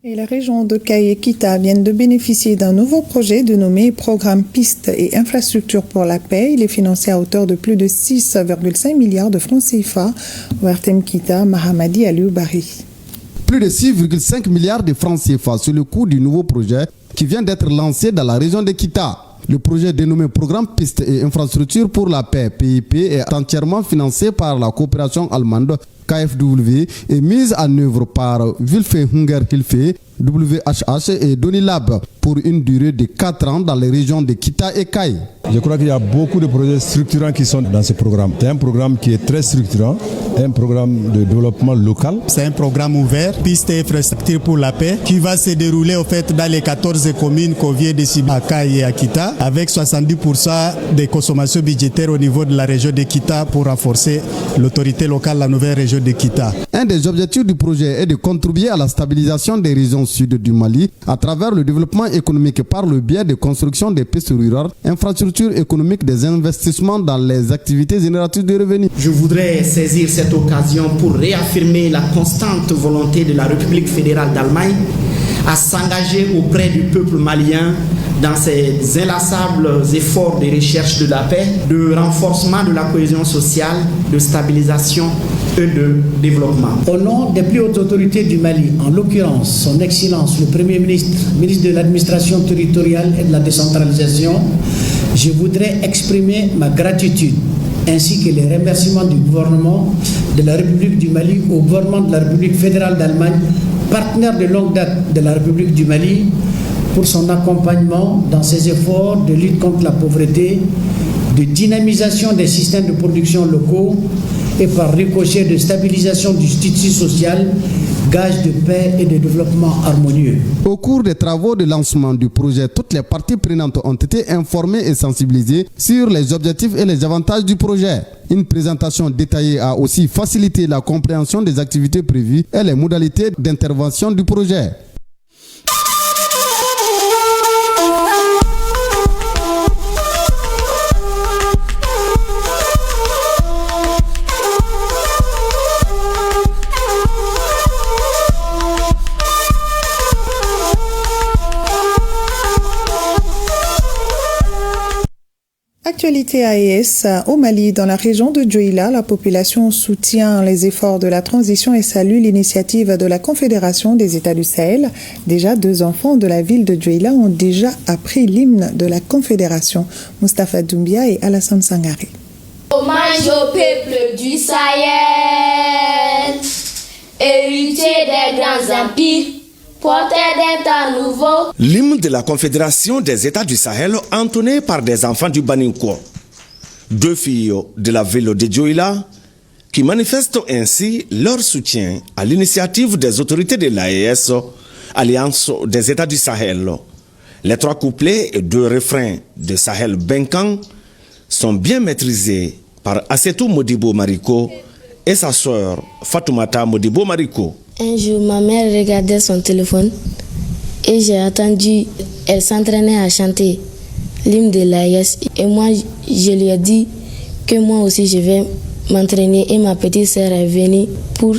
Et la région de Kaye-Kita vient de bénéficier d'un nouveau projet dénommé Programme Pistes et Infrastructures pour la Paix. Il est financé à hauteur de plus de 6,5 milliards de francs CFA. ORTM Kita, Mahamadi Aliou Bari. Plus de 6,5 milliards de francs CFA sur le coût du nouveau projet qui vient d'être lancé dans la région de Kita. Le projet dénommé Programme Pistes et Infrastructures pour la Paix, PIP, est entièrement financé par la coopération allemande KfW et mise en œuvre par Wilfried Hunger Hilfe, WHH et Donilab pour une durée de 4 ans dans les régions de Kita et Kaye. Je crois qu'il y a beaucoup de projets structurants qui sont dans ce programme. C'est un programme qui est très structurant, un programme de développement local. C'est un programme ouvert, Pistes et Infrastructures pour la Paix, qui va se dérouler au fait dans les 14 communes qu'on vient de cibler à Kaye et à Kita, avec 70% des consommations budgétaires au niveau de la région de Kita pour renforcer l'autorité locale de la nouvelle région de Kita. Un des objectifs du projet est de contribuer à la stabilisation des régions sud du Mali à travers le développement économique par le biais de construction des pistes rurales, infrastructures économiques, des investissements dans les activités génératrices de revenus. Je voudrais saisir cette occasion pour réaffirmer la constante volonté de la République fédérale d'Allemagne à s'engager auprès du peuple malien dans ses inlassables efforts de recherche de la paix, de renforcement de la cohésion sociale, de stabilisation et de développement. Au nom des plus hautes autorités du Mali, en l'occurrence son Excellence le Premier ministre, ministre de l'administration territoriale et de la décentralisation, je voudrais exprimer ma gratitude ainsi que les remerciements du gouvernement de la République du Mali au gouvernement de la République fédérale d'Allemagne, partenaire de longue date de la République du Mali, pour son accompagnement dans ses efforts de lutte contre la pauvreté, de dynamisation des systèmes de production locaux et par ricochet de stabilisation du tissu social, gage de paix et de développement harmonieux. Au cours des travaux de lancement du projet, toutes les parties prenantes ont été informées et sensibilisées sur les objectifs et les avantages du projet. Une présentation détaillée a aussi facilité la compréhension des activités prévues et les modalités d'intervention du projet. Actualité AES au Mali, dans la région de Djoila, la population soutient les efforts de la transition et salue l'initiative de la Confédération des États du Sahel. Déjà 2 enfants de la ville de Djoila ont déjà appris l'hymne de la Confédération. Moustapha Doumbia et Alassane Sangaré. Hommage au peuple du Sahel, héritier des grands empires, porteur d'un temps nouveau. L'hymne de la Confédération des États du Sahel, entonné par des enfants du Baninko, 2 filles de la ville de Djoila, qui manifestent ainsi leur soutien à l'initiative des autorités de l'AES, Alliance des États du Sahel. Les 3 couplets et 2 refrains de Sahel Benkan sont bien maîtrisés par Assetou Modibo Mariko et sa sœur Fatoumata Modibo Mariko. Un jour, ma mère regardait son téléphone et j'ai entendu, elle s'entraînait à chanter l'hymne de l'AES. Et moi, je lui ai dit que moi aussi, je vais m'entraîner. Et ma petite sœur est venue pour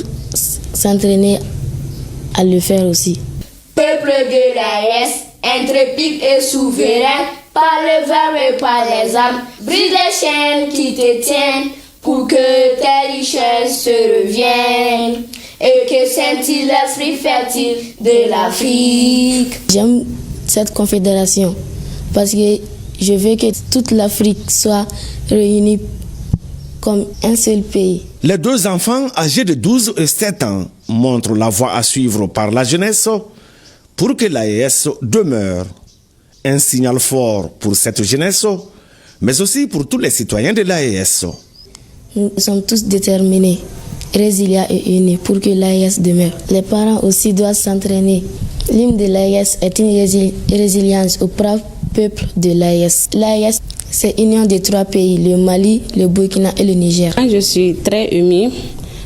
s'entraîner à le faire aussi. Peuple de l'AES, intrépide et souverain, par le verbe et par les âmes, brise les chaînes qui te tiennent pour que tes richesses se reviennent. Et que scintille l'esprit fertile de l'Afrique. J'aime cette confédération parce que je veux que toute l'Afrique soit réunie comme un seul pays. Les 2 enfants âgés de 12 et 7 ans montrent la voie à suivre par la jeunesse pour que l'AES demeure un signal fort pour cette jeunesse, mais aussi pour tous les citoyens de l'AES. Nous sommes tous déterminés, résilients et unis pour que l'AES demeure. Les parents aussi doivent s'entraîner. L'hymne de l'AES est une résilience au brave peuple de l'AES. L'AES, c'est l'union des 3 pays, le Mali, le Burkina et le Niger. Je suis très émue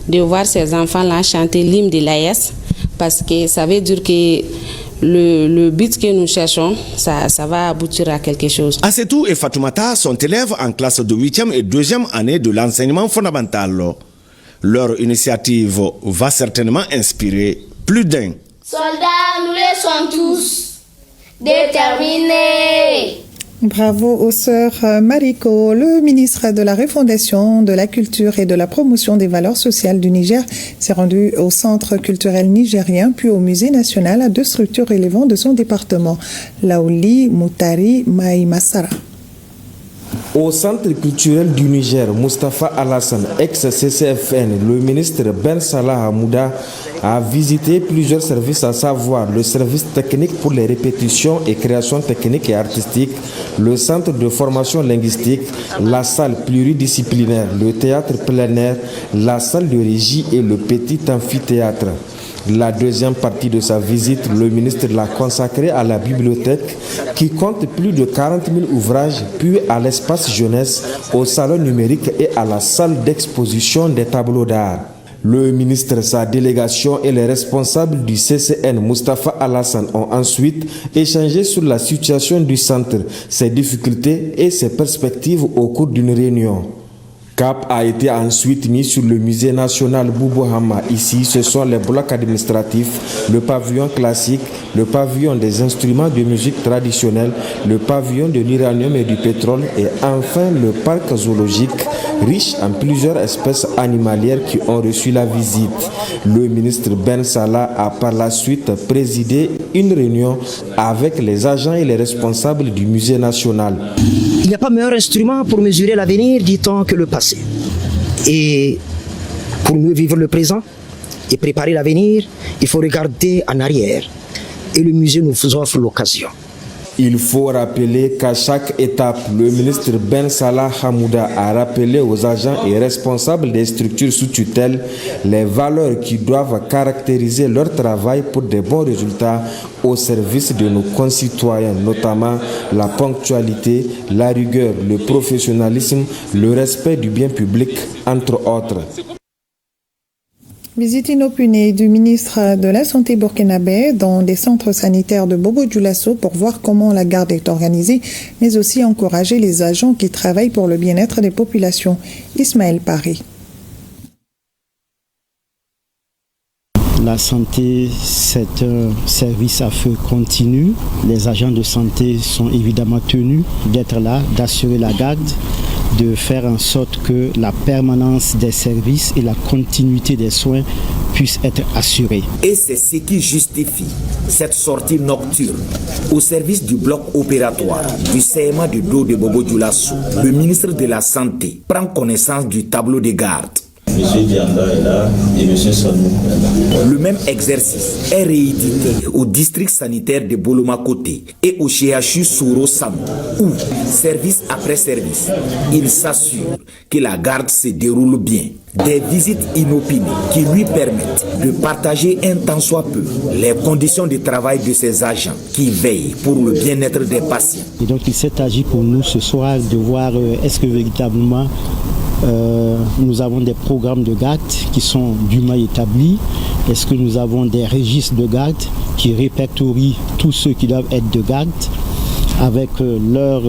de voir ces enfants-là chanter l'hymne de l'AES parce que ça veut dire que le but que nous cherchons, ça va aboutir à quelque chose. Assetou et Fatoumata sont élèves en classe de 8e et 2e année de l'enseignement fondamental. Leur initiative va certainement inspirer plus d'un. Soldats, nous les sommes tous déterminés. Bravo aux sœurs Mariko. Le ministre de la Refondation, de la Culture et de la Promotion des Valeurs Sociales du Niger s'est rendu au Centre culturel nigérien puis au Musée national à 2 structures relevant de son département, Laouli, Moutari, Maïmassara. Au Centre culturel du Niger, Moustapha Alassane, ex-CCFN, le ministre Ben Salah Hamouda a visité plusieurs services, à savoir le service technique pour les répétitions et créations techniques et artistiques, le centre de formation linguistique, la salle pluridisciplinaire, le théâtre plein air, la salle de régie et le petit amphithéâtre. La deuxième partie de sa visite, le ministre l'a consacrée à la bibliothèque qui compte plus de 40 000 ouvrages, puis à l'espace jeunesse, au salon numérique et à la salle d'exposition des tableaux d'art. Le ministre, sa délégation et les responsables du CCN, Moustapha Alassane, ont ensuite échangé sur la situation du centre, ses difficultés et ses perspectives au cours d'une réunion. Cap a été ensuite mis sur le musée national Boubou Hama. Ici, ce sont les blocs administratifs, le pavillon classique, le pavillon des instruments de musique traditionnelle, le pavillon de l'uranium et du pétrole et enfin le parc zoologique, riche en plusieurs espèces animalières qui ont reçu la visite. Le ministre Ben Salah a par la suite présidé une réunion avec les agents et les responsables du musée national. Il n'y a pas meilleur instrument pour mesurer l'avenir, dit-on, que le passé. Et pour mieux vivre le présent et préparer l'avenir, il faut regarder en arrière. Et le musée nous offre l'occasion. Il faut rappeler qu'à chaque étape, le ministre Ben Salah Hamouda a rappelé aux agents et responsables des structures sous tutelle les valeurs qui doivent caractériser leur travail pour de bons résultats au service de nos concitoyens, notamment la ponctualité, la rigueur, le professionnalisme, le respect du bien public, entre autres. Visite inopinée du ministre de la Santé burkinabé dans des centres sanitaires de Bobo-Dioulasso pour voir comment la garde est organisée, mais aussi encourager les agents qui travaillent pour le bien-être des populations. Ismaël Paris. La santé, c'est un service à feu continu. Les agents de santé sont évidemment tenus d'être là, d'assurer la garde, de faire en sorte que la permanence des services et la continuité des soins puissent être assurées. Et c'est ce qui justifie cette sortie nocturne au service du bloc opératoire du CMA du dos de Bobo-Dioulasso. Le ministre de la Santé prend connaissance du tableau de garde. M. Dianda est là et M. Sonou est là. Le même exercice est réédité au district sanitaire de Bolomakote et au CHU Soro-Sam, où, service après service, il s'assure que la garde se déroule bien. Des visites inopinées qui lui permettent de partager un tant soit peu les conditions de travail de ses agents qui veillent pour le bien-être des patients. Et donc il s'est agi pour nous ce soir de voir est-ce que véritablement nous avons des programmes de garde qui sont dûment établis. Est-ce que nous avons des registres de garde qui répertorient tous ceux qui doivent être de garde avec leurs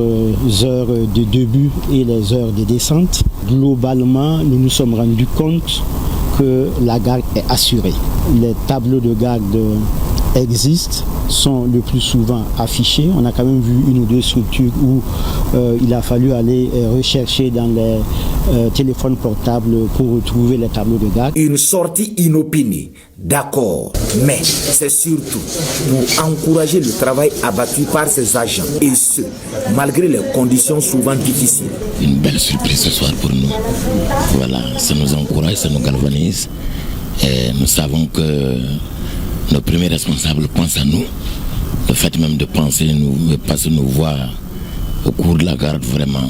heures de début et les heures de descente. Globalement, nous nous sommes rendus compte que la garde est assurée. Les tableaux de garde existent, sont le plus souvent affichés. On a quand même vu une ou deux structures où il a fallu aller rechercher dans les téléphones portables pour retrouver les tableaux de garde. Une sortie inopinée, d'accord, mais c'est surtout pour encourager le travail abattu par ces agents, et ce, malgré les conditions souvent difficiles. Une belle surprise ce soir pour nous. Voilà, ça nous encourage, ça nous galvanise. Et nous savons que nos premiers responsables pensent à nous. Le fait même de penser, passer nous voir au cours de la garde, vraiment,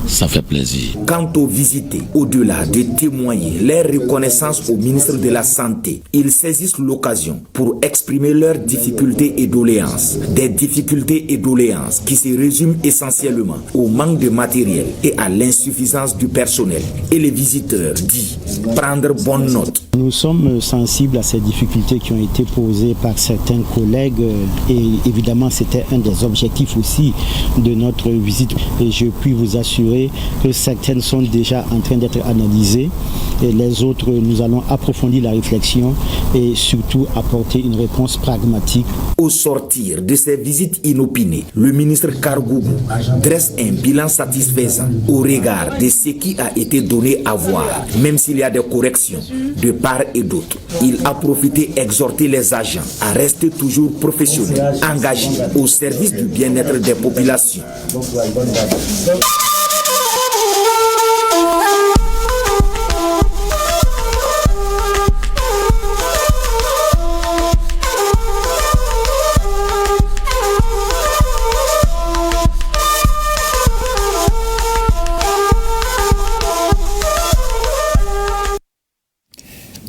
ça fait plaisir. Quant aux visités, au-delà de témoigner leur reconnaissance au ministre de la Santé, ils saisissent l'occasion pour exprimer leurs difficultés et doléances. Des difficultés et doléances qui se résument essentiellement au manque de matériel et à l'insuffisance du personnel. Et les visiteurs disent prendre bonne note. Nous sommes sensibles à ces difficultés qui ont été posées par certains collègues et évidemment c'était un des objectifs aussi de notre visite. Et je puis vous assurer que certaines sont déjà en train d'être analysées et les autres, nous allons approfondir la réflexion et surtout apporter une réponse pragmatique. Au sortir de ces visites inopinées, le ministre Kargougou dresse un bilan satisfaisant au regard de ce qui a été donné à voir, même s'il y a des corrections de part et d'autre. Il a profité exhorter les agents à rester toujours professionnels, engagés au service du bien-être des populations.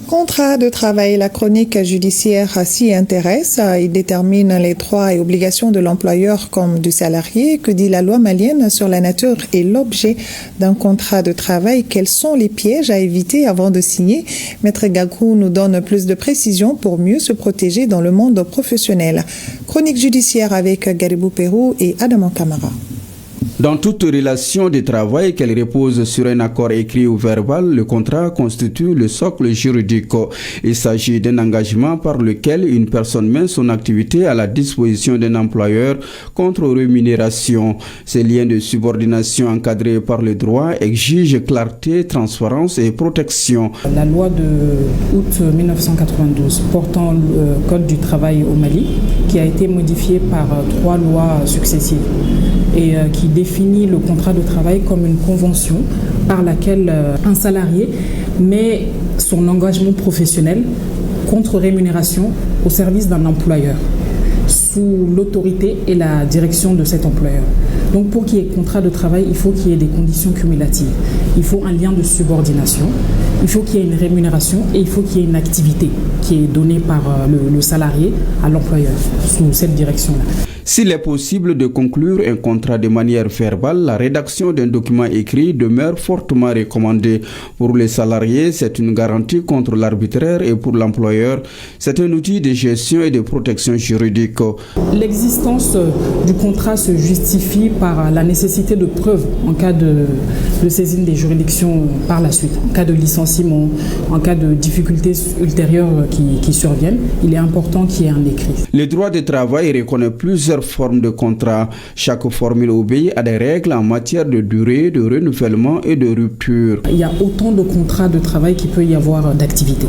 Contrat de travail, la chronique judiciaire s'y intéresse. Il détermine les droits et obligations de l'employeur comme du salarié. Que dit la loi malienne sur la nature et l'objet d'un contrat de travail? Quels sont les pièges à éviter avant de signer? Maître Gakou nous donne plus de précisions pour mieux se protéger dans le monde professionnel. Chronique judiciaire avec Garibou Pérou et Adama Kamara. Dans toute relation de travail, qu'elle repose sur un accord écrit ou verbal, le contrat constitue le socle juridique. Il s'agit d'un engagement par lequel une personne met son activité à la disposition d'un employeur contre rémunération. Ces liens de subordination encadrés par le droit exigent clarté, transparence et protection. La loi de août 1992 portant le Code du travail au Mali, qui a été modifiée par 3 lois successives et qui définit le contrat de travail comme une convention par laquelle un salarié met son engagement professionnel contre rémunération au service d'un employeur sous l'autorité et la direction de cet employeur. Donc pour qu'il y ait contrat de travail, il faut qu'il y ait des conditions cumulatives. Il faut un lien de subordination, il faut qu'il y ait une rémunération et il faut qu'il y ait une activité qui est donnée par le salarié à l'employeur sous cette direction-là. S'il est possible de conclure un contrat de manière verbale, la rédaction d'un document écrit demeure fortement recommandée. Pour les salariés, c'est une garantie contre l'arbitraire et pour l'employeur, c'est un outil de gestion et de protection juridique. L'existence du contrat se justifie par la nécessité de preuve en cas de saisine des juridictions par la suite, en cas de licenciement, en cas de difficultés ultérieures qui surviennent. Il est important qu'il y ait un écrit. Le droit du travail reconnaît plusieurs formes de contrat. Chaque formule obéit à des règles en matière de durée, de renouvellement et de rupture. Il y a autant de contrats de travail qu'il peut y avoir d'activité.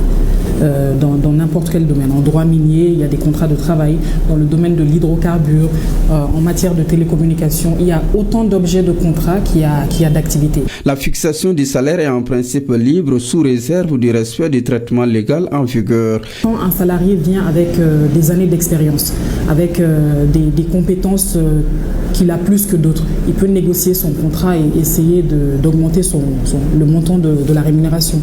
Dans n'importe quel domaine. En droit minier, il y a des contrats de travail. Dans le domaine de l'hydrocarbure, en matière de télécommunication, il y a autant d'objets de contrat qu'il y a d'activité. La fixation du salaire est en principe libre sous réserve du respect du traitement légal en vigueur. Quand un salarié vient avec des années d'expérience, avec des compétences qu'il a plus que d'autres, il peut négocier son contrat et essayer d'augmenter le montant de la rémunération.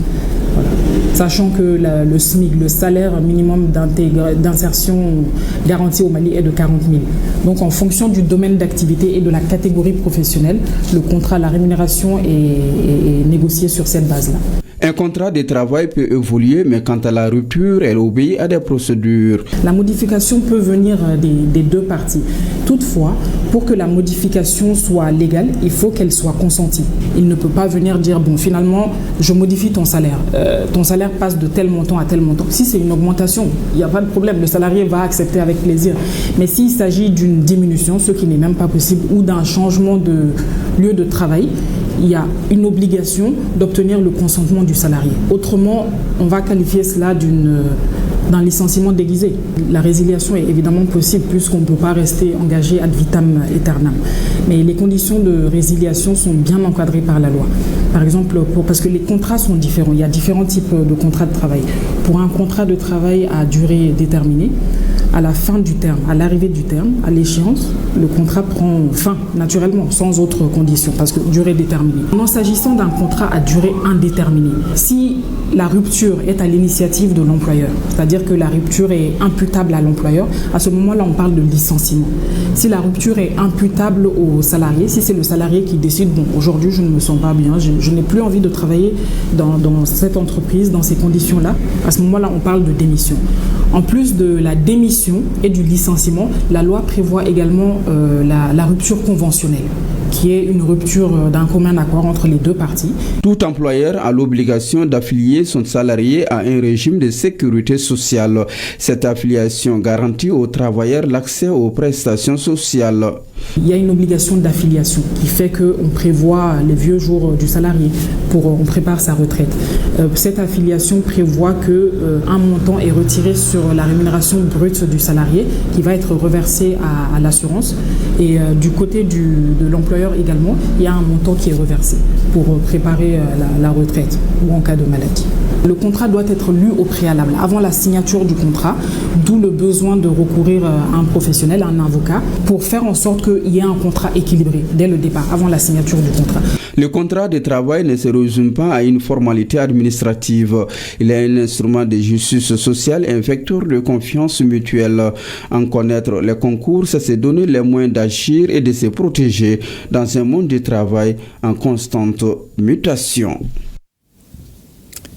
Voilà. Sachant que le SMIC, le salaire minimum d'insertion garanti au Mali est de 40 000. Donc en fonction du domaine d'activité et de la catégorie professionnelle, le contrat, la rémunération est négociée sur cette base-là. Un contrat de travail peut évoluer, mais quant à la rupture, elle obéit à des procédures. La modification peut venir des deux parties. Toutefois, pour que la modification soit légale, il faut qu'elle soit consentie. Il ne peut pas venir dire, bon, finalement, je modifie ton salaire. Ton salaire passe de tel montant à tel montant. Si c'est une augmentation, il n'y a pas de problème. Le salarié va accepter avec plaisir. Mais s'il s'agit d'une diminution, ce qui n'est même pas possible, ou d'un changement de lieu de travail, il y a une obligation d'obtenir le consentement du salarié. Autrement, on va qualifier cela d'un licenciement déguisé. La résiliation est évidemment possible puisqu'on ne peut pas rester engagé ad vitam aeternam. Mais les conditions de résiliation sont bien encadrées par la loi. Par exemple, parce que les contrats sont différents. Il y a différents types de contrats de travail. Pour un contrat de travail à durée déterminée, à la fin du terme, à l'arrivée du terme, à l'échéance, le contrat prend fin naturellement, sans autre condition, parce que durée déterminée. En s'agissant d'un contrat à durée indéterminée, si la rupture est à l'initiative de l'employeur, c'est-à-dire que la rupture est imputable à l'employeur, à ce moment-là, on parle de licenciement. Si la rupture est imputable au salarié, si c'est le salarié qui décide, bon, aujourd'hui, je ne me sens pas bien, je n'ai plus envie de travailler dans cette entreprise, dans ces conditions-là, à ce moment-là, on parle de démission. En plus de la démission et du licenciement, la loi prévoit également la rupture conventionnelle, qui est une rupture d'un commun accord entre les deux parties. Tout employeur a l'obligation d'affilier son salarié à un régime de sécurité sociale. Cette affiliation garantit aux travailleurs l'accès aux prestations sociales. Il y a une obligation d'affiliation qui fait qu'on prévoit les vieux jours du salarié on prépare sa retraite. Cette affiliation prévoit qu'un montant est retiré sur la rémunération brute du salarié qui va être reversé à l'assurance. Et du côté de l'employeur également, il y a un montant qui est reversé pour préparer la retraite ou en cas de maladie. Le contrat doit être lu au préalable, avant la signature du contrat, d'où le besoin de recourir à un professionnel, à un avocat, pour faire en sorte qu'il y ait un contrat équilibré dès le départ, avant la signature du contrat. Le contrat de travail ne se résume pas à une formalité administrative. Il est un instrument de justice sociale et un vecteur de confiance mutuelle. En connaître les concours, c'est se donner les moyens d'agir et de se protéger dans un monde du travail en constante mutation.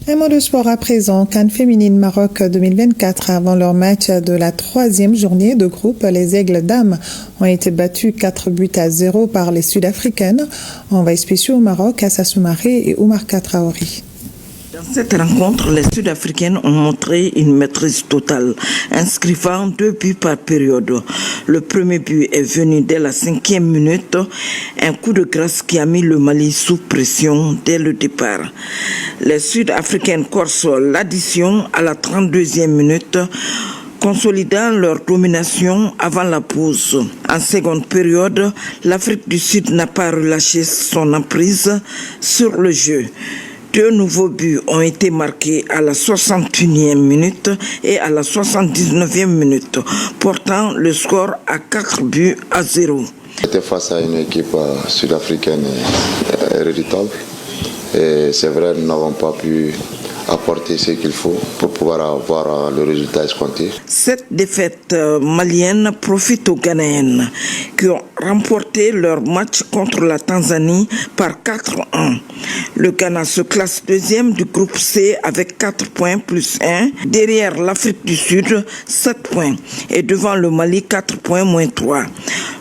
Un mot de sport à présent. CAN féminine Maroc 2024. Avant leur match de la 3e journée de groupe, les Aigles Dames ont été battus 4-0 par les Sud-Africaines. Envoyés spéciaux au Maroc, Assa Soumaré et Oumar Traoré. Dans cette rencontre, les Sud-Africaines ont montré une maîtrise totale, inscrivant 2 buts par période. Le premier but est venu dès la 5e minute, un coup de grâce qui a mis le Mali sous pression dès le départ. Les Sud-Africaines corsent l'addition à la 32e minute, consolidant leur domination avant la pause. En seconde période, l'Afrique du Sud n'a pas relâché son emprise sur le jeu. 2 nouveaux buts ont été marqués à la 61e minute et à la 79e minute, portant le score à 4-0. C'était face à une équipe sud-africaine redoutable. Et c'est vrai, nous n'avons pas pu apporter ce qu'il faut pour pouvoir avoir le résultat escompté. Cette défaite malienne profite aux Ghanéennes qui ont remporté leur match contre la Tanzanie par 4-1. Le Ghana se classe 2e du groupe C avec 4 points plus 1, derrière l'Afrique du Sud 7 points et devant le Mali 4 points moins 3.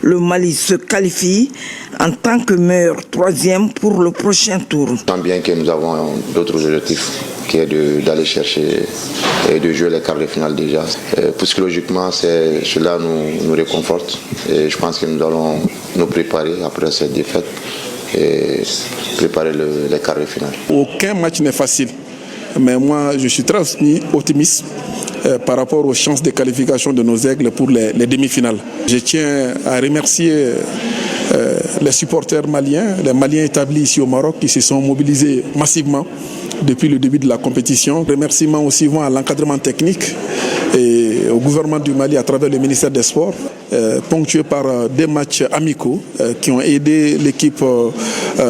Le Mali se qualifie en tant que meilleur 3e pour le prochain tour. Tant bien que nous avons d'autres objectifs, qui est d'aller chercher et de jouer les quarts de finale déjà. Psychologiquement, cela nous réconforte et je pense que nous allons nous préparer après cette défaite et préparer les quarts de finale. Aucun match n'est facile, mais moi je suis très optimiste par rapport aux chances de qualification de nos aigles pour les demi-finales. Je tiens à remercier les supporters maliens, les Maliens établis ici au Maroc qui se sont mobilisés massivement depuis le début de la compétition. Remerciements aussi vont à l'encadrement technique et au gouvernement du Mali à travers le ministère des Sports, ponctué par des matchs amicaux qui ont aidé l'équipe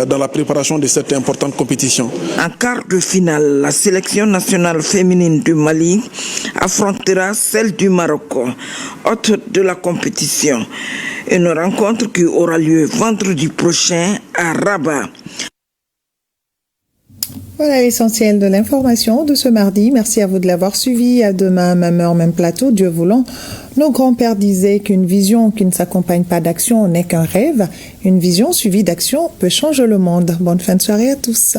dans la préparation de cette importante compétition. En quart de finale, la sélection nationale féminine du Mali affrontera celle du Maroc, hôte de la compétition. Une rencontre qui aura lieu vendredi prochain à Rabat. Voilà l'essentiel de l'information de ce mardi. Merci à vous de l'avoir suivi. À demain, même heure, même plateau, Dieu voulant. Nos grands-pères disaient qu'une vision qui ne s'accompagne pas d'action n'est qu'un rêve. Une vision suivie d'action peut changer le monde. Bonne fin de soirée à tous.